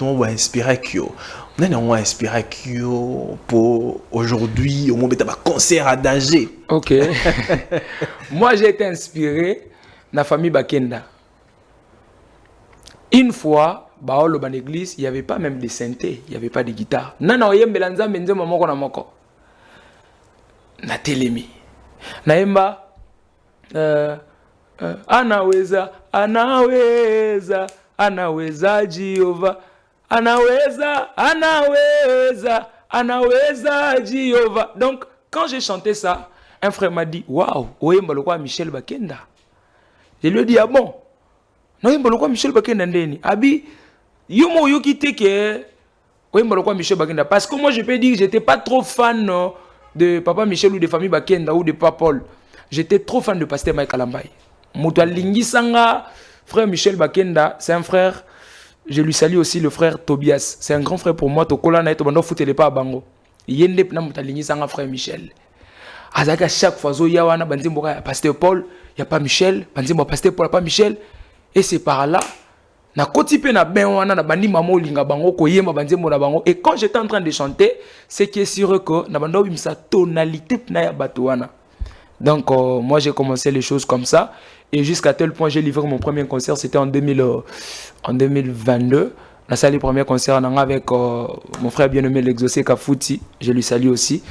on va inspirer on va inspirer pour aujourd'hui au moment de concert à danger. Ok. Moi j'ai été inspiré dans la famille Bakenda. Une fois dans l'église, il n'y avait pas même de synthé, il n'y avait pas de guitare. Nana oyembela nzambe nzembo moko na moko. Na telemi. Naemba anaweza Jehova. Anaweza Jehova. Donc quand j'ai chanté ça, un frère m'a dit waouh, oyemba lokwa Michel Bakenda. Je lui ai dit ah bon. Non, oyemba lokwa Michel Bakenda ndeni. Abi yomo yokite ke Oui, Michel Bakenda. Parce que moi, je peux dire que j'étais pas trop fan de Papa Michel ou de famille Bakenda ou de Papa Paul. J'étais trop fan de Pasteur Mike Kalambay. Moutoua Lingisanga, frère Michel Bakenda, c'est un frère. Je lui salue aussi le frère Tobias. C'est un grand frère pour moi. Tokola na eto bando foutele pas bango. Yende na Moutoua Lingisanga frère Michel. Azaka chaque fois zo yawana banzimbo ya Pasteur Paul, y a pas Michel, banzimbo Pasteur Paul, pas Michel. Et c'est par là. Na kotipe na ben wana na bandi mamo linga bango ko yema banzembo na bango. Et quand j'étais en train de chanter, c'est qui est sûr que na bando bimsa tonalité na ya batuana. Donc moi j'ai commencé les choses comme ça et jusqu'à tel point j'ai livré mon premier concert, c'était en 2022. On a salé le premier concert avec mon frère bien-aimé l'Exaucé Kafouti, je lui salue aussi.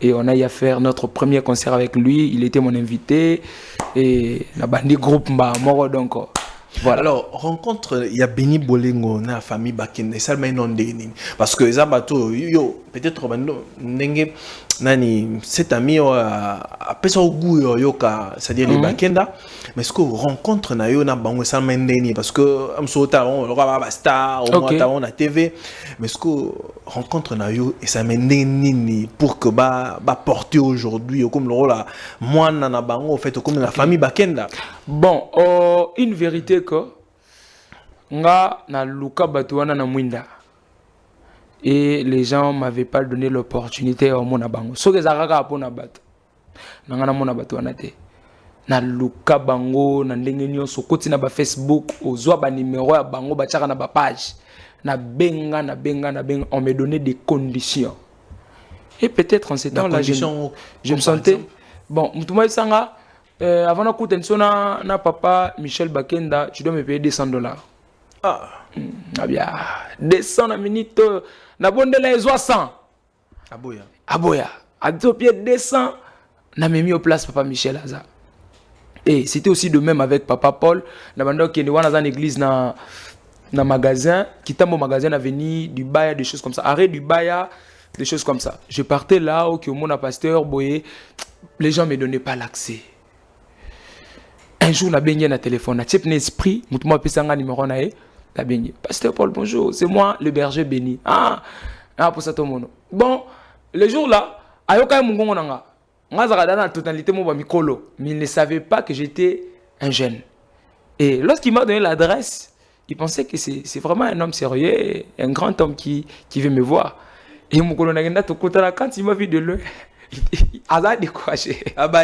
Et on a eu à faire notre premier concert avec lui, il était mon invité et na bandi groupe mba moro donc voilà. Alors, rencontre, il y a Béni Bolingo, na famille Bakende, ça le nom de parce que les abato, yo, peut-être, nani, cet ami, a pesé au goût, c'est-à-dire les Bakenda, mais est-ce que rencontre, na yo, na bango, ça le parce que, am sota, on va star, au moins, on a TV, mais est-ce que rencontre, na yo, et ça le pour que, porter aujourd'hui, comme le rôle, moi, na bango, en fait, comme la famille Bakenda. Bon, une vérité que nga na luka batuana na mwinda et les gens m'avaient pas donné l'opportunité au mona bango so que zakaka pona bato na nga na mona batuana te na luka bango na ndenge nyonso koti na ba Facebook ozwa ba numéro ya bango ba tchaka na ba page na benga on me donnait des conditions et peut-être en ces temps là je me sentais bon mutuma sanga avant d'écouter na papa Michel Bakenda, tu dois me payer $200. Ah bien, 200 la minute, na bonde la 100. Aboya. À deux pieds 200, na mis au place papa Michel Aza. Et c'était aussi de même avec papa Paul. Na bande qui est dans l'église na magasin, qui t'a mon magasin à venir du Baya, des choses comme ça. Arrêt du Baya, des choses comme ça. Je partais là où mon pasteur Boye, les gens me donnaient pas l'accès. Un jour, on a baigné dans le téléphone, on a type un esprit, on a appelé un numéro, on a baigné. Pasteur Paul, bonjour, c'est moi, le berger béni. Pour ça, tout le monde. Bon, le jour là, ayoka mon gongo nanga. Moi, dans la totalité, mon mikolo, mais il ne savait pas que j'étais un jeune. Et lorsqu'il m'a donné l'adresse, il pensait que c'est vraiment un homme sérieux, un grand homme qui veut me voir. Et mon colo n'a tout quand il m'a vu de loin, il a découragé. Ah bah,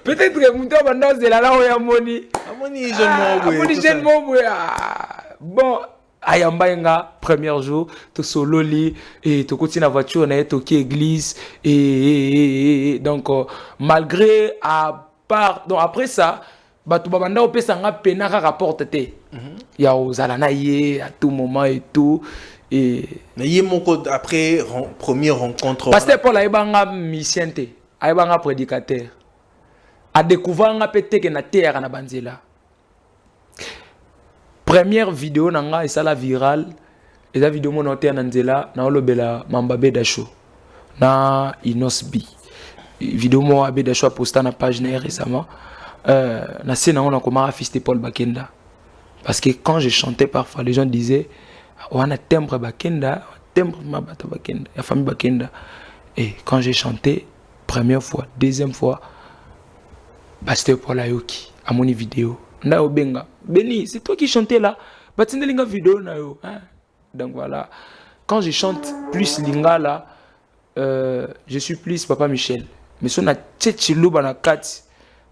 peut-être que mon temps maintenant c'est là où il y a moni. Jeune bon, ayamba premier jour, to solo li et to continue la voiture, on a été à église et donc malgré à part donc après ça, tout babanda opé sanga penaka rapporte te. Il y a aux alanaye à tout moment et tout. Et après première rencontre. Pasteur Paul aibanga mission. Aibanga prédicateur. A découvert nga pété que na terre na banzela. Première vidéo nanga et ça la virale. Et la vidéo mon terre na nzela na olobela mambabe dasho. Na inosbi. Vidéo mo abe dasho a posté na page na récemment. Na scène on a comment afficher Paul Bakenda. Parce que quand je chantais parfois les gens disaient on a timbre Bakenda, timbre mabata Bakenda, la famille Bakenda. Et quand j'ai chanté première fois, deuxième fois, Pasteur Paul Ayoki, à mon vidéo. Na obenga. Béni, c'est toi qui chantais là. Batine linga vidéo na yo. Donc voilà. Quand je chante plus linga là, je suis plus Papa Michel. Mais si on a tchétchilou bana kat,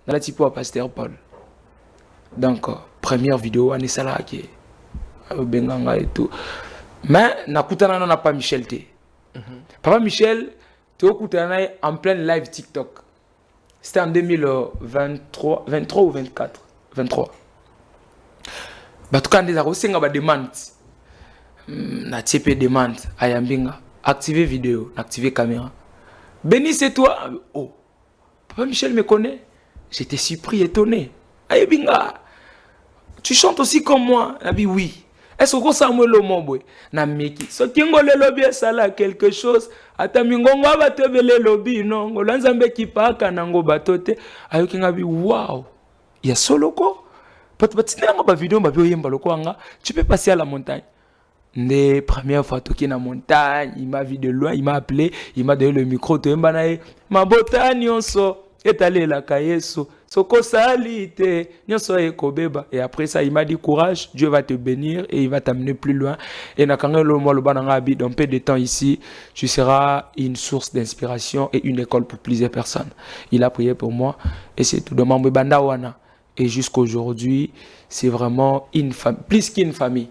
dans la typo à Pasteur Paul. Donc première vidéo, on est ça là qui obenga et tout. Mais na kutana na pas Michel té. Papa Michel en plein live TikTok. C'était en 2023 ou 24. 23. Bah tout quand des arrosinga ba demande. Na type demande ayambinga activer vidéo, activer caméra. Béni c'est toi. Oh. Papa Michel me connaît. J'étais surpris, étonné. Ayambinga. Tu chantes aussi comme moi. Il a dit oui. Est-ce que ça me le mot na meki so kingo le lobby ça là quelque chose ata mingongo abatebele lobby non ngolanzambe kipaka nango batote ayoki ngabi wow ya soloko patina ngo ba vidéo ba bioyemba loko anga tu peux passer à la montagne Nde première fois toki na montagne, il m'a vu de loin, il m'a appelé, il m'a donné le micro, to mbanae, ma bota nyonso, etale la kayeso, soko salite, nyonso ekobeba. Et après ça, il m'a dit courage, Dieu va te bénir et il va t'amener plus loin. Et na kanga lo mo lo bananga abi dans peu de temps ici, tu seras une source d'inspiration et une école pour plusieurs personnes. Il a prié pour moi et c'est tout de mambo banda wana. Et jusqu'aujourd'hui, c'est vraiment une famille, plus qu'une famille.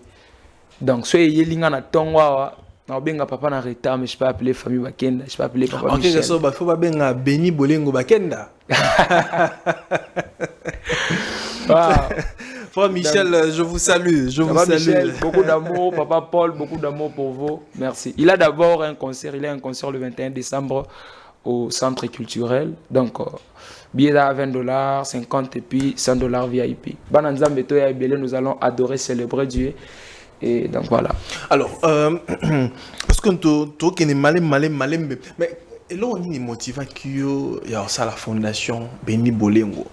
Donc, soit il y a un tonga, on papa na retard, mais je peux appeler famille Bakenda, je peux appeler papa Michel. Ok, il faut pas bien Béni Bolingo Bakenda. Frère Michel, je vous salue. Je vous salue. Michel, beaucoup d'amour, papa Paul, beaucoup d'amour pour vous. Merci. Il a d'abord un concert, il a un concert le 21 décembre au centre culturel. Donc, billet à $20, 50 et puis $100 VIP. Bananza Meto et Abelé, nous allons adorer, célébrer Dieu. Et donc voilà. Alors, parce que tu es malin, mais là on est motivé qu'il y a ça la fondation Béni Bolingo.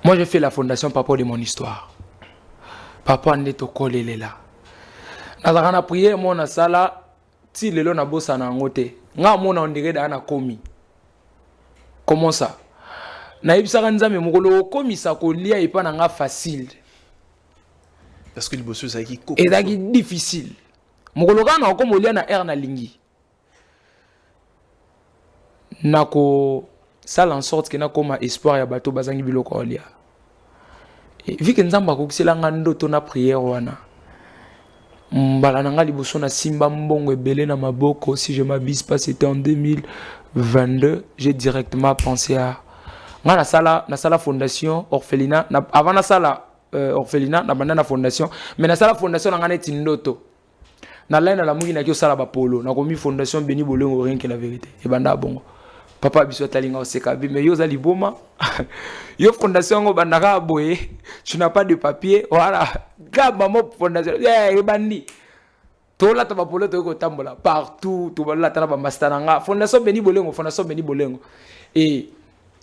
Moi, je fais la fondation par rapport de mon histoire. Papa n'est au col est là. Dans la prière, mon sala, si le long a bossé na ngote, nga mon on dirait dans na komi. Comment ça? Na ibisa kanza me mukolo komi sa ko lia ipa na nga facile. Parce que le bosseux ça qui et là qui difficile. Mukolo kana ko molia na air na lingi. Nako ça en sorte que na koma espoir ya bato bazangi biloko olia. Et vu que nzamba ko kisela nga ndoto na prière wana. Mbala nanga liboso na simba mbongo ebele na maboko, si je m'abuse pas c'était en 2022, j'ai directement pensé à nga na sala fondation orphelinat avant na sala orphelinat na banda na fondation, mais na sala fondation na nga neti ndoto. Na laina la mungi na kyo sala ba polo, na komi fondation Béni Bolingo rien que la vérité. Et banda bongo. Papa biso talinga osekabi mais yo za liboma. Yo fondation ngo bandaka boye, tu n'as pas de papier, voilà. Gaba mo fondation. Eh bandi. Tola ta ba polo to ko tambola partout, to bala ta ba mastananga. Fondation Béni Bolingo. Et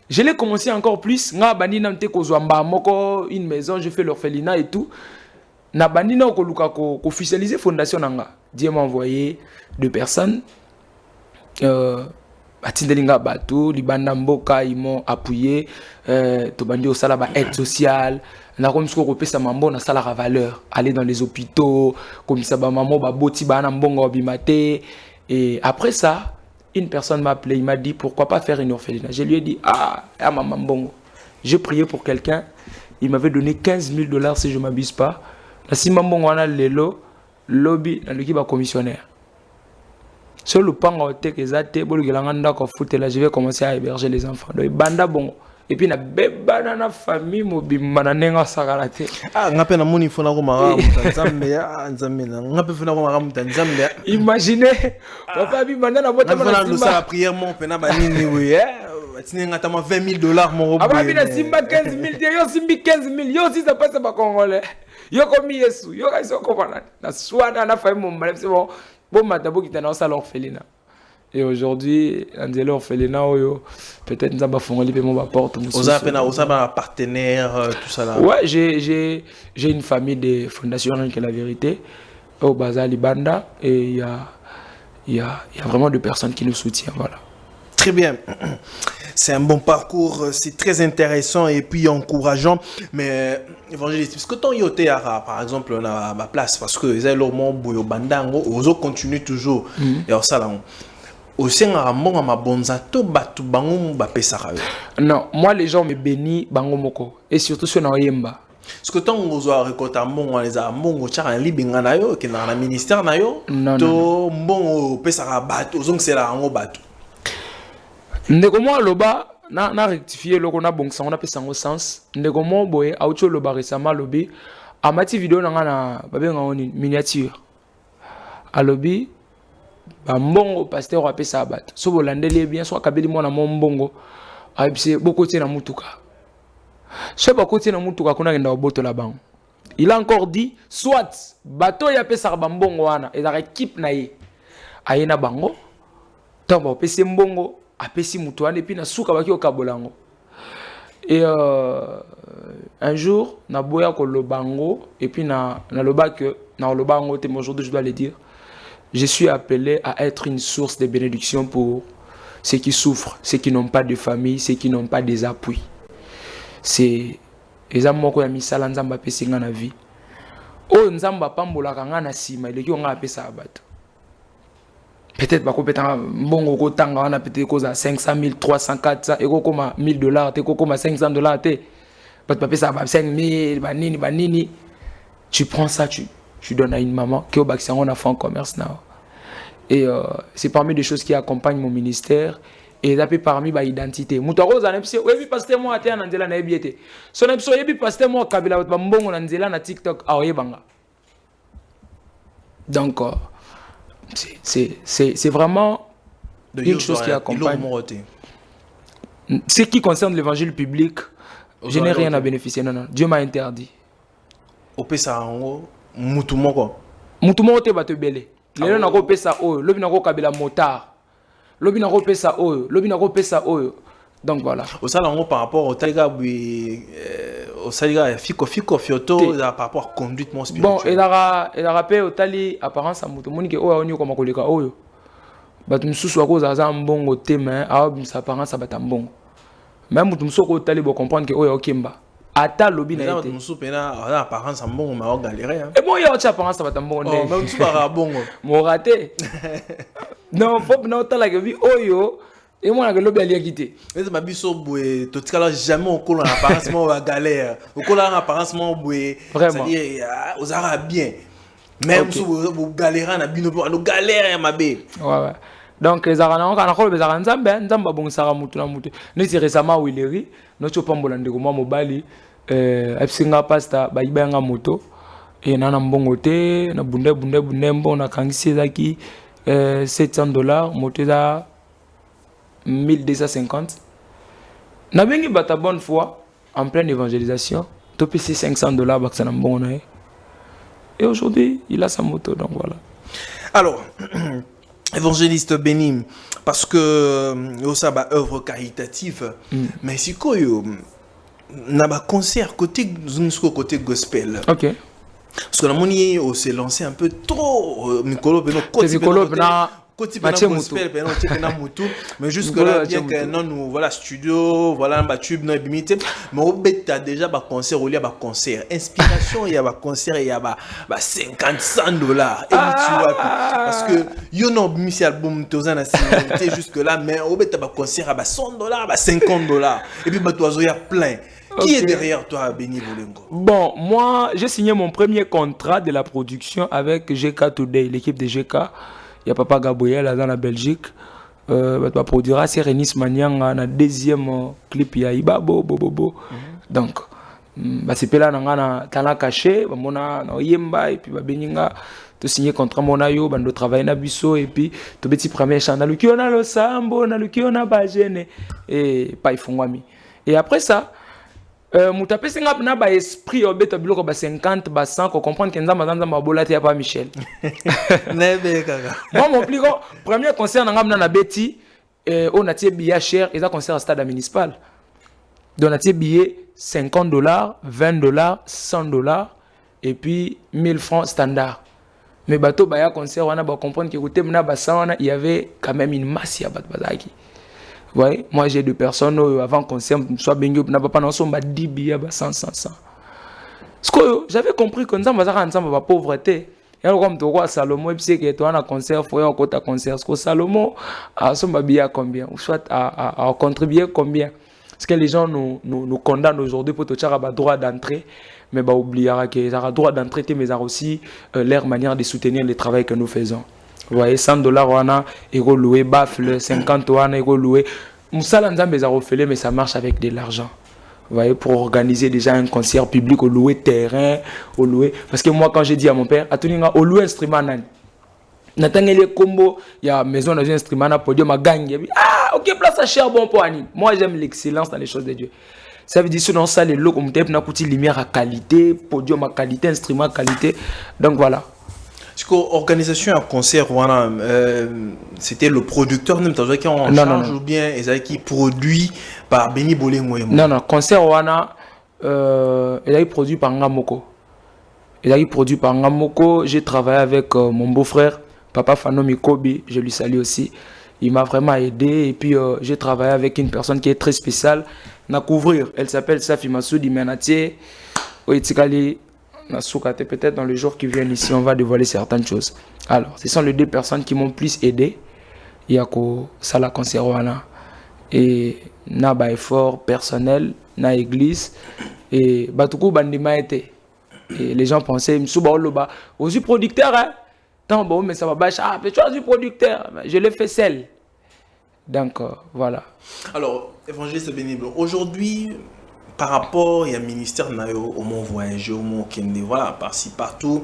je l'ai commencé encore plus, nga bandi na mte ko zwamba moko une maison, je fais l'orphelinat et tout. Na bandi na ko luka ko officialiser fondation nanga. Dieu m'a envoyé 2 personnes. Atindelinga bato, libanda mboka ils m'ont appuyé, to bandi au sala ba aide sociale. Na comme ce ko pesa mambo na sala la valeur, aller dans les hôpitaux, comme ça ba maman ba boti ba na mbongo bimate. Et après ça, une personne m'a appelé, il m'a dit pourquoi pas faire une orphelinat. Je lui ai dit maman mbongo. J'ai prié pour quelqu'un, il m'avait donné $15,000 si je m'abuse pas. La si mbongo wana lelo lobby na l'équipe commissionnaire. Sur le pan je vais commencer à héberger les enfants. Donc, banda bon. Et puis, na beba na famille mobimba na nenga sakalate. Ngape na moni fona ko mara mutanzambe ya nzambe na ngape fona ko mara mutanzambe ya. Imaginez papa bi banda na bota na simba la prière mon pena ba nini we tini ngata ma $20,000 mon robot. Aba bi na simba 15,000 yo simbi 15,000 yo si ça passe ba congolais. Yo komi Yesu yo kaiso ko bana. Na swada na famille mon c'est bon. Bon, matabo qui était dans sa l'orphelinat. Et aujourd'hui, on dit l'orphelinat, peut-être nous avons fait ma porte. Vous avez un partenaire, tout ça là. Ouais, j'ai une famille de fondations rien que la vérité au Bazar Libanda et il y a vraiment de personnes qui nous soutiennent, voilà. Très bien. C'est un bon parcours, c'est très intéressant et puis encourageant. Mais évangéliste, parce que ton yoté par exemple on a ma place parce que les éléments boyo bandango, ozo continue toujours. Et ça là. Au sein à mon ma bonzato batu bango ba pesaka. Non, moi les gens me bénissent bango moko et surtout sur na yemba. Parce que tant on a récolté mon les amongo chara libinga na yo que na ministère na yo to bon pesaka batu ozong c'est là ngo batu. Ndeko mo loba na rectifier loko na bongsa on appelle ça au sens ndeko mo boye auto loba récemment lobi amati vidéo na ngana babenga oni miniature alobi ba mbongo pasteur appelle ça bat so bolandeli bien so kabeli mona mo mbongo abise bokoti na mutuka so bokoti na mutuka kuna ngenda boto la bango il a encore dit soit bato ya pesa ba mbongo wana et la équipe na ye ayena bango tomba pesa mbongo apesi mutu wana epi na suka baki okabolango et un jour na boya ko lobango et puis na loba que non, le bango, mais aujourd'hui je dois le dire, je suis appelé à être une source de bénédiction pour ceux qui souffrent, ceux qui n'ont pas de famille, ceux qui n'ont pas des appuis. C'est eza moko ya misala nzamba pesi nga na vie. O nzamba pambola kanga na sima ile ki nga pesa bato. Peut-être bako petanga mbongo ko tanga wana peut-être koza 500 000, 300, 400 et ko koma $1000 te ko koma $500 te. Bato ba pesa ba 5000 banini. Tu prends ça, tu donnes à une maman qui est au bac on a fait un commerce now. Et c'est parmi les choses qui accompagnent mon ministère. Et ça fait parmi ma identité. Moutaro zanepsi, oui pasteur moi até na nzela na ebiete. So nepso yebi pasteur moi kabila ba mbongo na nzela na TikTok aoyebanga. Donc c'est vraiment une chose qui accompagne. Ce qui concerne l'évangile public, je n'ai rien à bénéficier. Non. Dieu m'a interdit. Opesa ngo mutu moko. Mutu moko te bato belé. Lelo na ko pesa oyo, lobi na ko kabila motard. Lobi na ko pesa oyo. Donc voilà. Au salon par rapport au taliga au saliga fiko fioto par rapport à conduite mon spirituelle. Bon, et la rappel au tali apparence à mutu monike oyo onyo koma koleka oyo. Bato msusu wako za mbongo te mais sa apparence bata mbongo. Même mutu msoko tali bo comprendre que oyo okemba. Ata lobi na été. Musu pena apparence à mbongo ma galérer. Et bon, il y a autre apparence à mbongo. Oh, même tu vas bongo. Mon raté. Non, faut non tala que vi oyo et moi na lobi ali quitté. Mais ma biso boué, to tikala jamais au col en apparence ma galère. Au col en apparence ma boué. C'est-à-dire aux arabes bien. Même si vous galérez na bino no galère ma bé. Ouais. Donc les arabes on ko bezara nzamba bon sara mutu na mutu. Ni récemment Willeri, notre pambola ndeko moi mobali epsinga pasta ba ibanga moto et nana mbongo te na bunde mbo na kangisi ezaki $700 moto za 1250 na bengi bata bonne foi en pleine évangélisation to pesi $500 baksa na mbongo na et aujourd'hui il a sa moto donc voilà. Alors évangéliste Bénim parce que ça ba œuvre caritative mais si koyo na ba concert côté gospel. OK. Parce que la monnaie s'est lancé un peu trop Mikolo Beno côté gospel mais jusque là bien que non nous voilà studio voilà ba tube na bimité mais au beta déjà ba concert au lieu ba concert inspiration il y a ba concert il y a ba $50 $100 et tu vois parce que yo no bimisi album tozana c'est jusque là mais au beta ba concert à ba $100 ba $50 et puis ba toizo il y a plein. Qui est derrière toi, Béni Bolengo? Bon, moi, j'ai signé mon premier contrat de la production avec GK Today, l'équipe de GK. Il y a Papa Gabriel dans la Belgique. Tu produira Renis Manyanga dans deuxième clip. Il y a Ibabo. Donc, c'est là que tu as caché, Yemba, et puis Beninga. Tu signé contrat Monayo, tu travailles na biso, et puis tu petit premier chant. Na luki on a le sambo, na luki on a bajene, et pas ifungwami. Et après ça, mutapé singa na ba esprit obeta biloko ba 50 ba 100 ko comprendre que nzamba bolati ya pas Michel. Nebe kaka. Moi mon plus grand premier concert na beti on a tie billet cher et ça concert au stade municipal. Donc on a tie billet $50, $20, $100 et puis 1000 francs standard. Mais bateau baya concert on a ba comprendre que côté na ba 100 il y avait quand même une masse ya bazaki. Ouais, moi j'ai deux personnes avant concert soit bengo na papa na so ba 10 billets ba 100. Parce que j'avais compris que nzamba za nzamba ba pauvreté. Et alors comme toi Salomon et puis que toi na concert faut en côté concert parce que Salomon a son billet combien ou soit à contribuer combien. Parce que les gens nous condamnent aujourd'hui pour te faire droit d'entrée mais bah oubliera que ça a droit d'entrée mais ça aussi leur manière de soutenir le travail que nous faisons. Vous voyez, $100 wana, ego loué, baffle, 50 wana, ego loué. Moussala nzambe za refélé, mais ça marche avec de l'argent. Vous voyez, pour organiser déjà un concert public, au louer terrain, au louer. Parce que moi, quand j'ai dit à mon père, au louer instrument, Natangé les combos, il y a maison dans un instrument, na podium, ma gang. Ah, ok, place à cher, bon pour Annie. Moi, j'aime l'excellence dans les choses de Dieu. Ça veut dire que dans ça, les lots, comme tu as lumière à qualité, podium à qualité, instrument à qualité. Donc voilà. Parce que l'organisation à concert, voilà, c'était le producteur même qui en charge ou bien qui produit par Béni Bolengo. Non, concert, voilà, il a produit par Ngamoko. Il a été produit par Ngamoko. J'ai travaillé avec mon beau-frère, Papa Fano Mikobi, je lui salue aussi. Il m'a vraiment aidé. Et puis, j'ai travaillé avec une personne qui est très spéciale à couvrir. Elle s'appelle Safi Massoudi Menatie. Peut-être dans le jour qui vient ici, on va dévoiler certaines choses. Alors, ce sont les deux personnes qui m'ont plus aidé. Il y a ça la conservana. Et na ba effort personnel, na église. Et Batoukou Bandima était. Et les gens pensaient, je suis producteur, hein? Tant bon, mais ça va bâcher. Ah, mais tu es producteur. Je l'ai fait seul. Donc, voilà. Alors, évangéliste bénible, aujourd'hui, par rapport, il y a un ministère au monde voyager, au monde kende, voilà, par-ci, partout.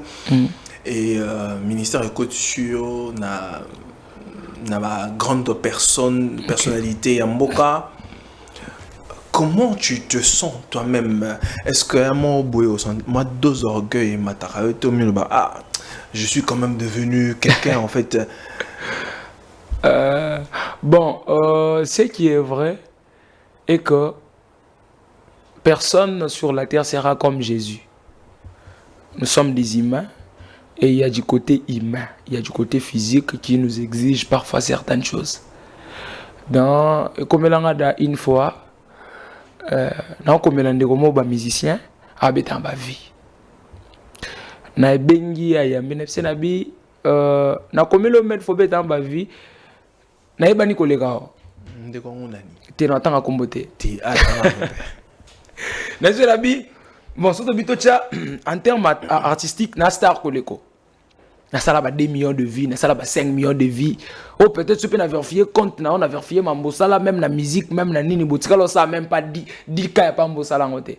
Et ministère écoute sur na grande personnalité à Mboka. Comment tu te sens toi-même? Est-ce que à moi, deux orgueils, je suis quand même devenu quelqu'un en fait. Ce qui est vrai est que personne sur la terre sera comme Jésus. Nous sommes des humains et il y a du côté humain, il y a du côté physique qui nous exige parfois certaines choses. Comme une fois, comme un musicien, habite en vie. Na bengi ya menefse na bi na komelo met fo beta en vie. Na ebani kolega ndeko ngunani te na tanga kombote ti na je la bi bon surtout bitocha en termes artistiques na star koleko na sala ba 2 millions de vies na sala ba 5 millions de vies ou peut-être tu peux na vérifier compte na on a vérifié mambo sala même la musique même la nini botika lo ça même pas 10 cas ya pas mambo sala ngote.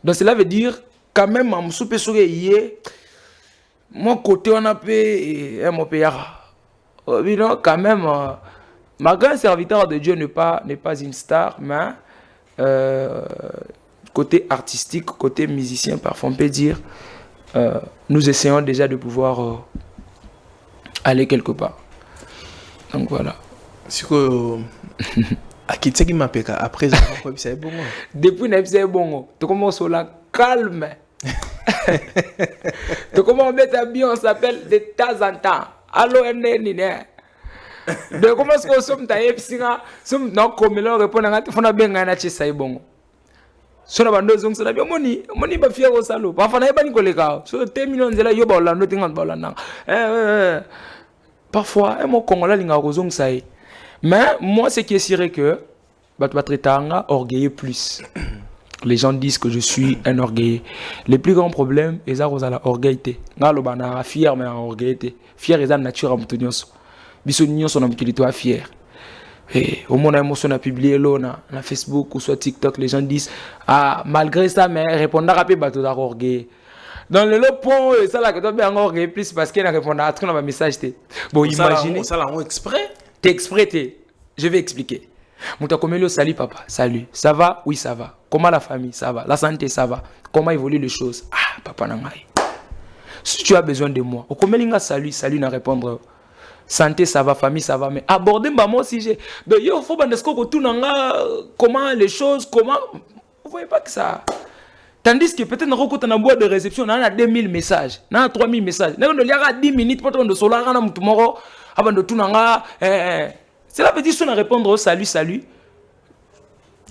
Donc cela veut dire quand même mambo soupe souré yé mon côté on a payé mon payara quand même ma grand serviteur de Dieu n'est pas une star, mais côté artistique, côté musicien, parfois on peut dire, nous essayons déjà de pouvoir aller quelque part. Donc voilà. C'est que Akitseki Mapeka, après ça, c'est bon. Depuis c'est bon, tu commences à la calme. Tu commences à mettre bien, on s'appelle de temps en temps. Allô, de comment est-ce que sommes taillés psinga sommes non comme là répondre à fona benga na chisa ibongo sona bando zong sona bien moni ba fier au salo ba fana ba ni koleka so 10 millions zela yo ba olando tinga ba olanda parfois mon congolais linga kozong sai mais moi ce qui est sûr que ba tretanga orgueilleux plus. Les gens disent que je suis un orgueilleux. Le plus grand problème est ça la orgueillité ngalo bana fier mais orgueillité fier est la nature am tonyoso. Bisognos sont un fier. Et au moment où on a publié là na Facebook ou sur TikTok, les gens disent ah malgré ça mais répondre à bateau d'orgueil. Dans le point ça là que tu bien orgueil plus parce qu'il a répondu à un message bon imaginez ça là on exprès. T'es exprès je vais expliquer. Mouta Komelo salut papa, salut. Ça va? Oui, ça va. Comment la famille? Ça va. La santé ça va. Comment évoluent les choses? Ah papa nangai. Si tu as besoin de moi, au Komelinga salut n'a répondre. Santé ça va, famille ça va, mais aborder mon sujet. Donc il faut que comment les choses, comment vous voyez pas que ça. Tandis que peut-être dans une boîte de réception, on a 2000 messages, on a 3000 messages. On a 10 minutes pour de solar, on a tomorrow, avant de tout cela veut dire qu'on a répondre au salut.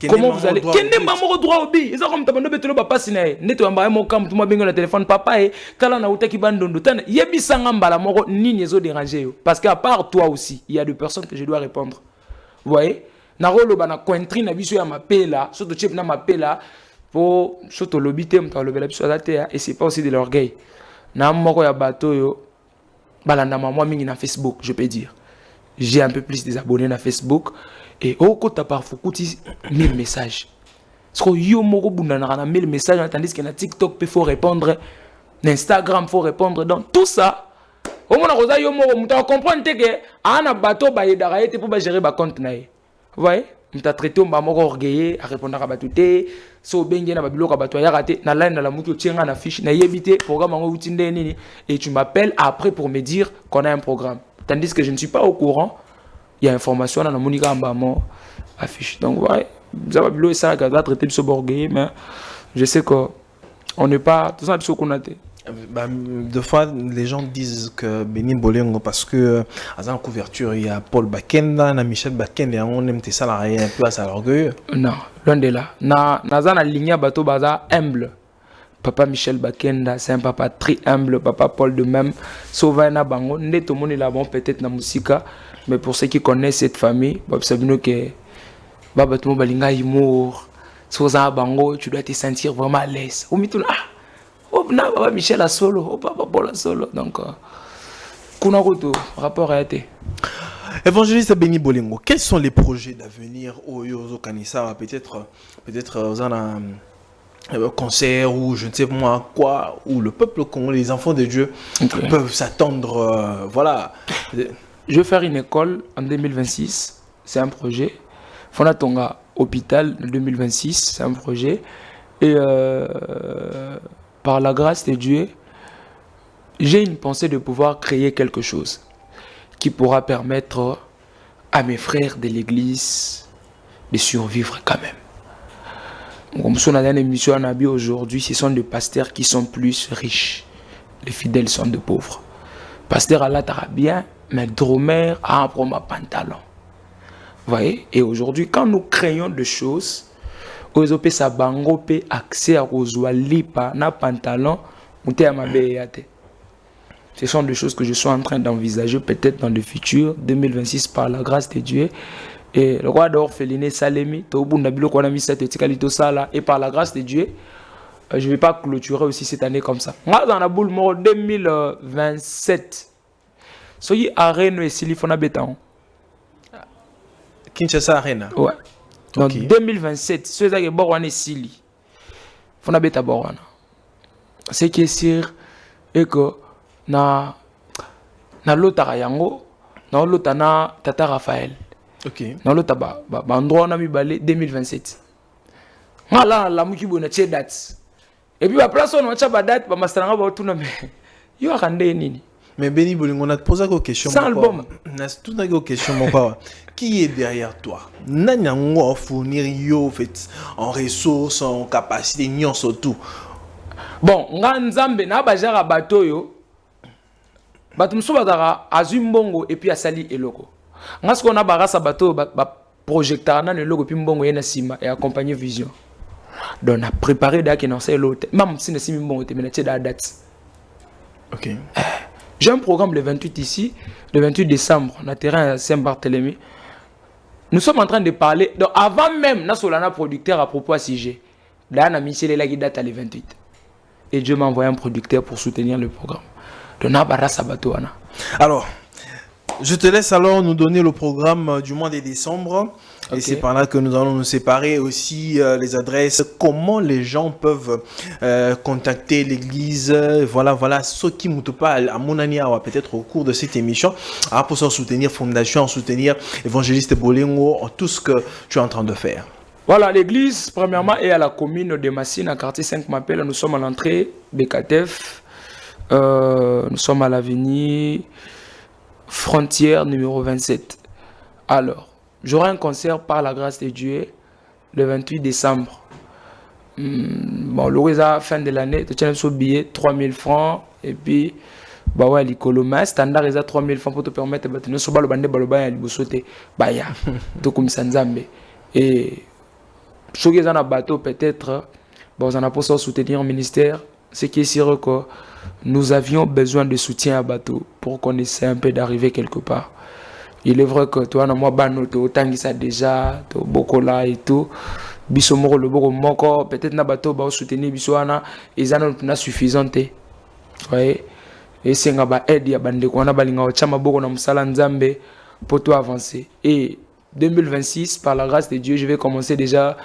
Comment vous allez? Quel est mon droit au bi? Ils ont comme t'abandonné betelo papa sinae. Neto ambaye mo kam tuma bengo na téléphone papa e tala na utaki bandondo tana. Yebi sanga mbala moko nini ezo déranger yo. Parce qu'à part toi aussi, il y a des personnes que je dois répondre. Vous voyez? Na rolo bana cointri na biso ya mapela, surtout chef na mapela pour surtout lobité mta lobela biso azate et c'est pas aussi de l'orgueil. Na moko ya bato yo balanda moi mingi na Facebook, je peux dire. J'ai un peu plus des abonnés na Facebook. Et au côté parfois 1000 messages. Parce que yo moko bunda na 1000 messages tandis que na TikTok il faut répondre, na Instagram faut répondre donc tout ça. Au moins rosa yo moko muta comprendre que ana bato ba yedara été pour ba gérer ba compte na ye. Vous voyez? Muta traité ba moko orgueilleux à répondre à bato té, so bengi na ba biloko bato ya raté na line na la mutu tienga na fiche na yebité programme ngo utinde nini et tu m'appelles après pour me dire qu'on a un programme. Tandis que je ne suis pas au courant. Il y a information dans la Monica Ambamo affiche. Donc, ouais, ça va bien ça, traiter de ce borguer, mais je sais qu'on n'est pas. Tout ça, qu'on a. Deux fois, les gens disent que Béni Bolengo, parce que à la couverture, il y a Paul Bakenda, Michel Bakenda, on aime tes salariés un peu à l'orgueil. Non, loin de là. Na ligne bateau baza humble. Papa Michel Bakenda, c'est un papa très humble. Papa Paul de même. Sauvana Bango, ne tout le monde là bon peut-être na musica, mais pour ceux qui connaissent cette famille, vous savez que Baba tout le monde balinga humour. Sauvana Bango, tu dois te sentir vraiment à l'aise. Ou mitou oh, Papa Michel a solo, oh, Papa Paul a solo. Donc, kuna koto, rapport à été. Évangéliste Béni Bolengo, quels sont les projets d'avenir au Yozo Kanissa? Peut-être vous en a un concert ou je ne sais moi quoi, où le peuple congolais, les enfants de Dieu peuvent s'attendre. Voilà. Je vais faire une école en 2026, c'est un projet. Fona Tonga hôpital en 2026, c'est un projet. Et par la grâce de Dieu, j'ai une pensée de pouvoir créer quelque chose qui pourra permettre à mes frères de l'église de survivre quand même. Comme si on a une émission à Nabi aujourd'hui, ce sont des pasteurs qui sont plus riches. Les fidèles sont de pauvres. Pasteur Allah t'ara bien, mais Dromer a un problème pantalon. Vous voyez? Et aujourd'hui, quand nous créons des choses, Ozope sa bango pe accès à Lipa na pantalon, ce sont des choses que je suis en train d'envisager peut-être dans le futur, 2026 par la grâce de Dieu. Et le roi d'orphelinat Salemi, et par la grâce de Dieu, je ne vais pas clôturer aussi cette année comme ça. Dans la boule 2027, soyez arène et Silifona Béton. Kinshasa Arena. Ouais. Donc 2027, ceux qui sont Sili, Fona Beta Borana. Ce qui est sûr est que na l'autre yango, na l'autre na Tata Raphaël. Ok. Na l'autre endroit na mi balé 2027. Là la muki bona che date. Et puis la place on a ba date ba mastranga ba tuna me. Yo akande nini? Mais Béni Bolengo, on a posé une question. Sans album. On a tout une question, mon papa. Qui est derrière toi? Nanyango fournir yo fait en ressources, en capacité, nyon surtout. Bon, nga nzambe na bajara bato yo. Bato mso batara azumbongo et puis asali eloko. Nga ce qu'on a barasa bato ba projecteur na le logo puis mbongo yena sima et accompagner vision. Donc on a préparé da ki na c'est l'autre. Même si ne simi mbongo te menace da date. OK. J'ai un programme le 28 ici, le 28 décembre, on a terrain à Saint-Barthélemy. Nous sommes en train de parler, donc avant même, nous sommes un producteur à propos à CG. Là, on a mis la date à le 28. Et Dieu m'a envoyé un producteur pour soutenir le programme. Donc, on a barra sabato. Alors, je te laisse alors nous donner le programme du mois de décembre. Okay. Et c'est par là que nous allons nous séparer aussi les adresses, comment les gens peuvent contacter l'église. Voilà, ce qui ne pas à mon année, peut-être au cours de cette émission, pour soutenir Fondation, soutenir Évangéliste Bolengo, tout ce que tu es en train de faire. Voilà, l'église, premièrement, est à la commune de Massine, à quartier 5 Mapel. Nous sommes à l'entrée BKTF. Nous sommes à l'avenue Frontière numéro 27. Alors, j'aurai un concert par la grâce de Dieu le 28 décembre. Bon, le résa fin de l'année, tu as un billet 3000 francs et puis bah ouais, l'écolo standard résa 3000 francs pour te permettre de tenir sur le bandé baloba et libosote baya to comme sanzambe et ceux qui ont un bateau peut-être bon on a pour ça soutenir un ministère, ce qui est sûr que nous avions besoin de soutien à bateau pour qu'on essaie un peu d'arriver quelque part. Il est vrai que toi, moi, autant ça déjà, beaucoup là et tout. Bisomoro le boko moko, peut-être na bateau ba soutenir bisoana, ils en suffisante. Ouais. Et c'est nga ba aide ya bande ko na balinga o chama boko na musala nzambe pour toi avancer. Et 2026 par la grâce de Dieu, je vais commencer déjà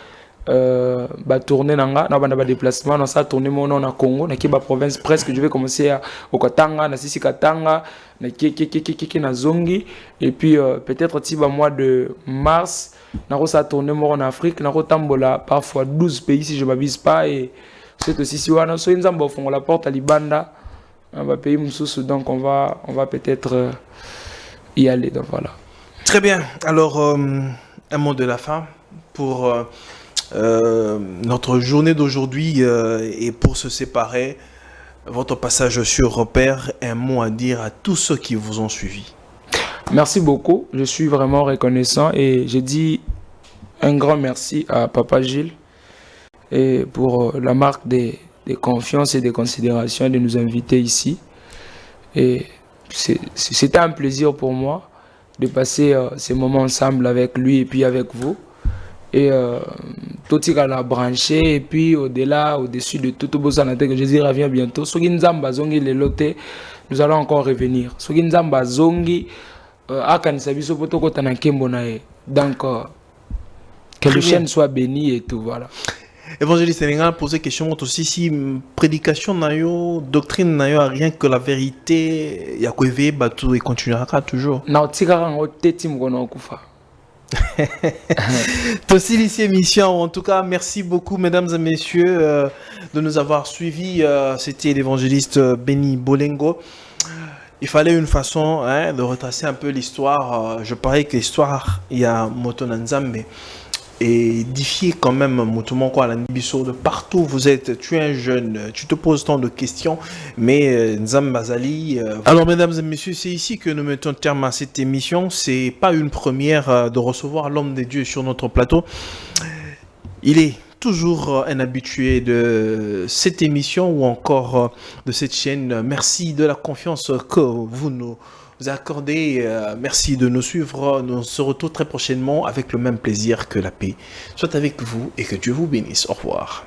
tourner nanga na banda ba déplacement dans ça tourner mon nom na Congo na kiba province presque je vais commencer à Okatanga na Sisi Katanga na ki na Zongi et puis peut-être tiba mois de mars na ça tourner mon en Afrique na tambola parfois 12 pays si je m'abuse pas et c'est aussi si wana so nzambo font la porte à Libanda on va payer mususu donc on va peut-être y aller donc voilà. Très bien. Alors un mot de la fin pour notre journée d'aujourd'hui et pour se séparer, votre passage sur Repère, un mot à dire à tous ceux qui vous ont suivi. Merci beaucoup. Je suis vraiment reconnaissant et je dis un grand merci à Papa Gilles et pour la marque de confiance et de considération de nous inviter ici. Et c'était un plaisir pour moi de passer ces moments ensemble avec lui et puis avec vous. Et tout ce qu'on a branché, et puis au-delà, au-dessus de tout que Jésus revient bientôt. Soki Nzamba zongi le loté, nous allons encore revenir. Soki Nzamba zongi, akanisa biso poto kota na nkembo na ye. Donc, que le chaîne soit béni et tout, voilà. Évangéliste Sénégal posé question aussi si prédication nayo, doctrine nayo, rien que la vérité, ya ko éveiller batou et continuera toujours. Na otikara ngo teti mkono okufa. Aussi ici émission. En tout cas, merci beaucoup, mesdames et messieurs, de nous avoir suivis. C'était l'évangéliste Benny Bolengo. Il fallait une façon de retracer un peu l'histoire. Je parie que l'histoire, il y a Motonanzambe. Et édifier quand même Motomonko à la Nibiso de partout où vous êtes. Tu es un jeune, tu te poses tant de questions, mais Nzambazali. Alors, mesdames et messieurs, c'est ici que nous mettons terme à cette émission. C'est pas une première de recevoir l'homme de Dieu sur notre plateau. Il est toujours un habitué de cette émission ou encore de cette chaîne. Merci de la confiance que vous nous accordez. Merci de nous suivre. Nous se retrouvons très prochainement avec le même plaisir. Que la paix soit avec vous et que Dieu vous bénisse. Au revoir.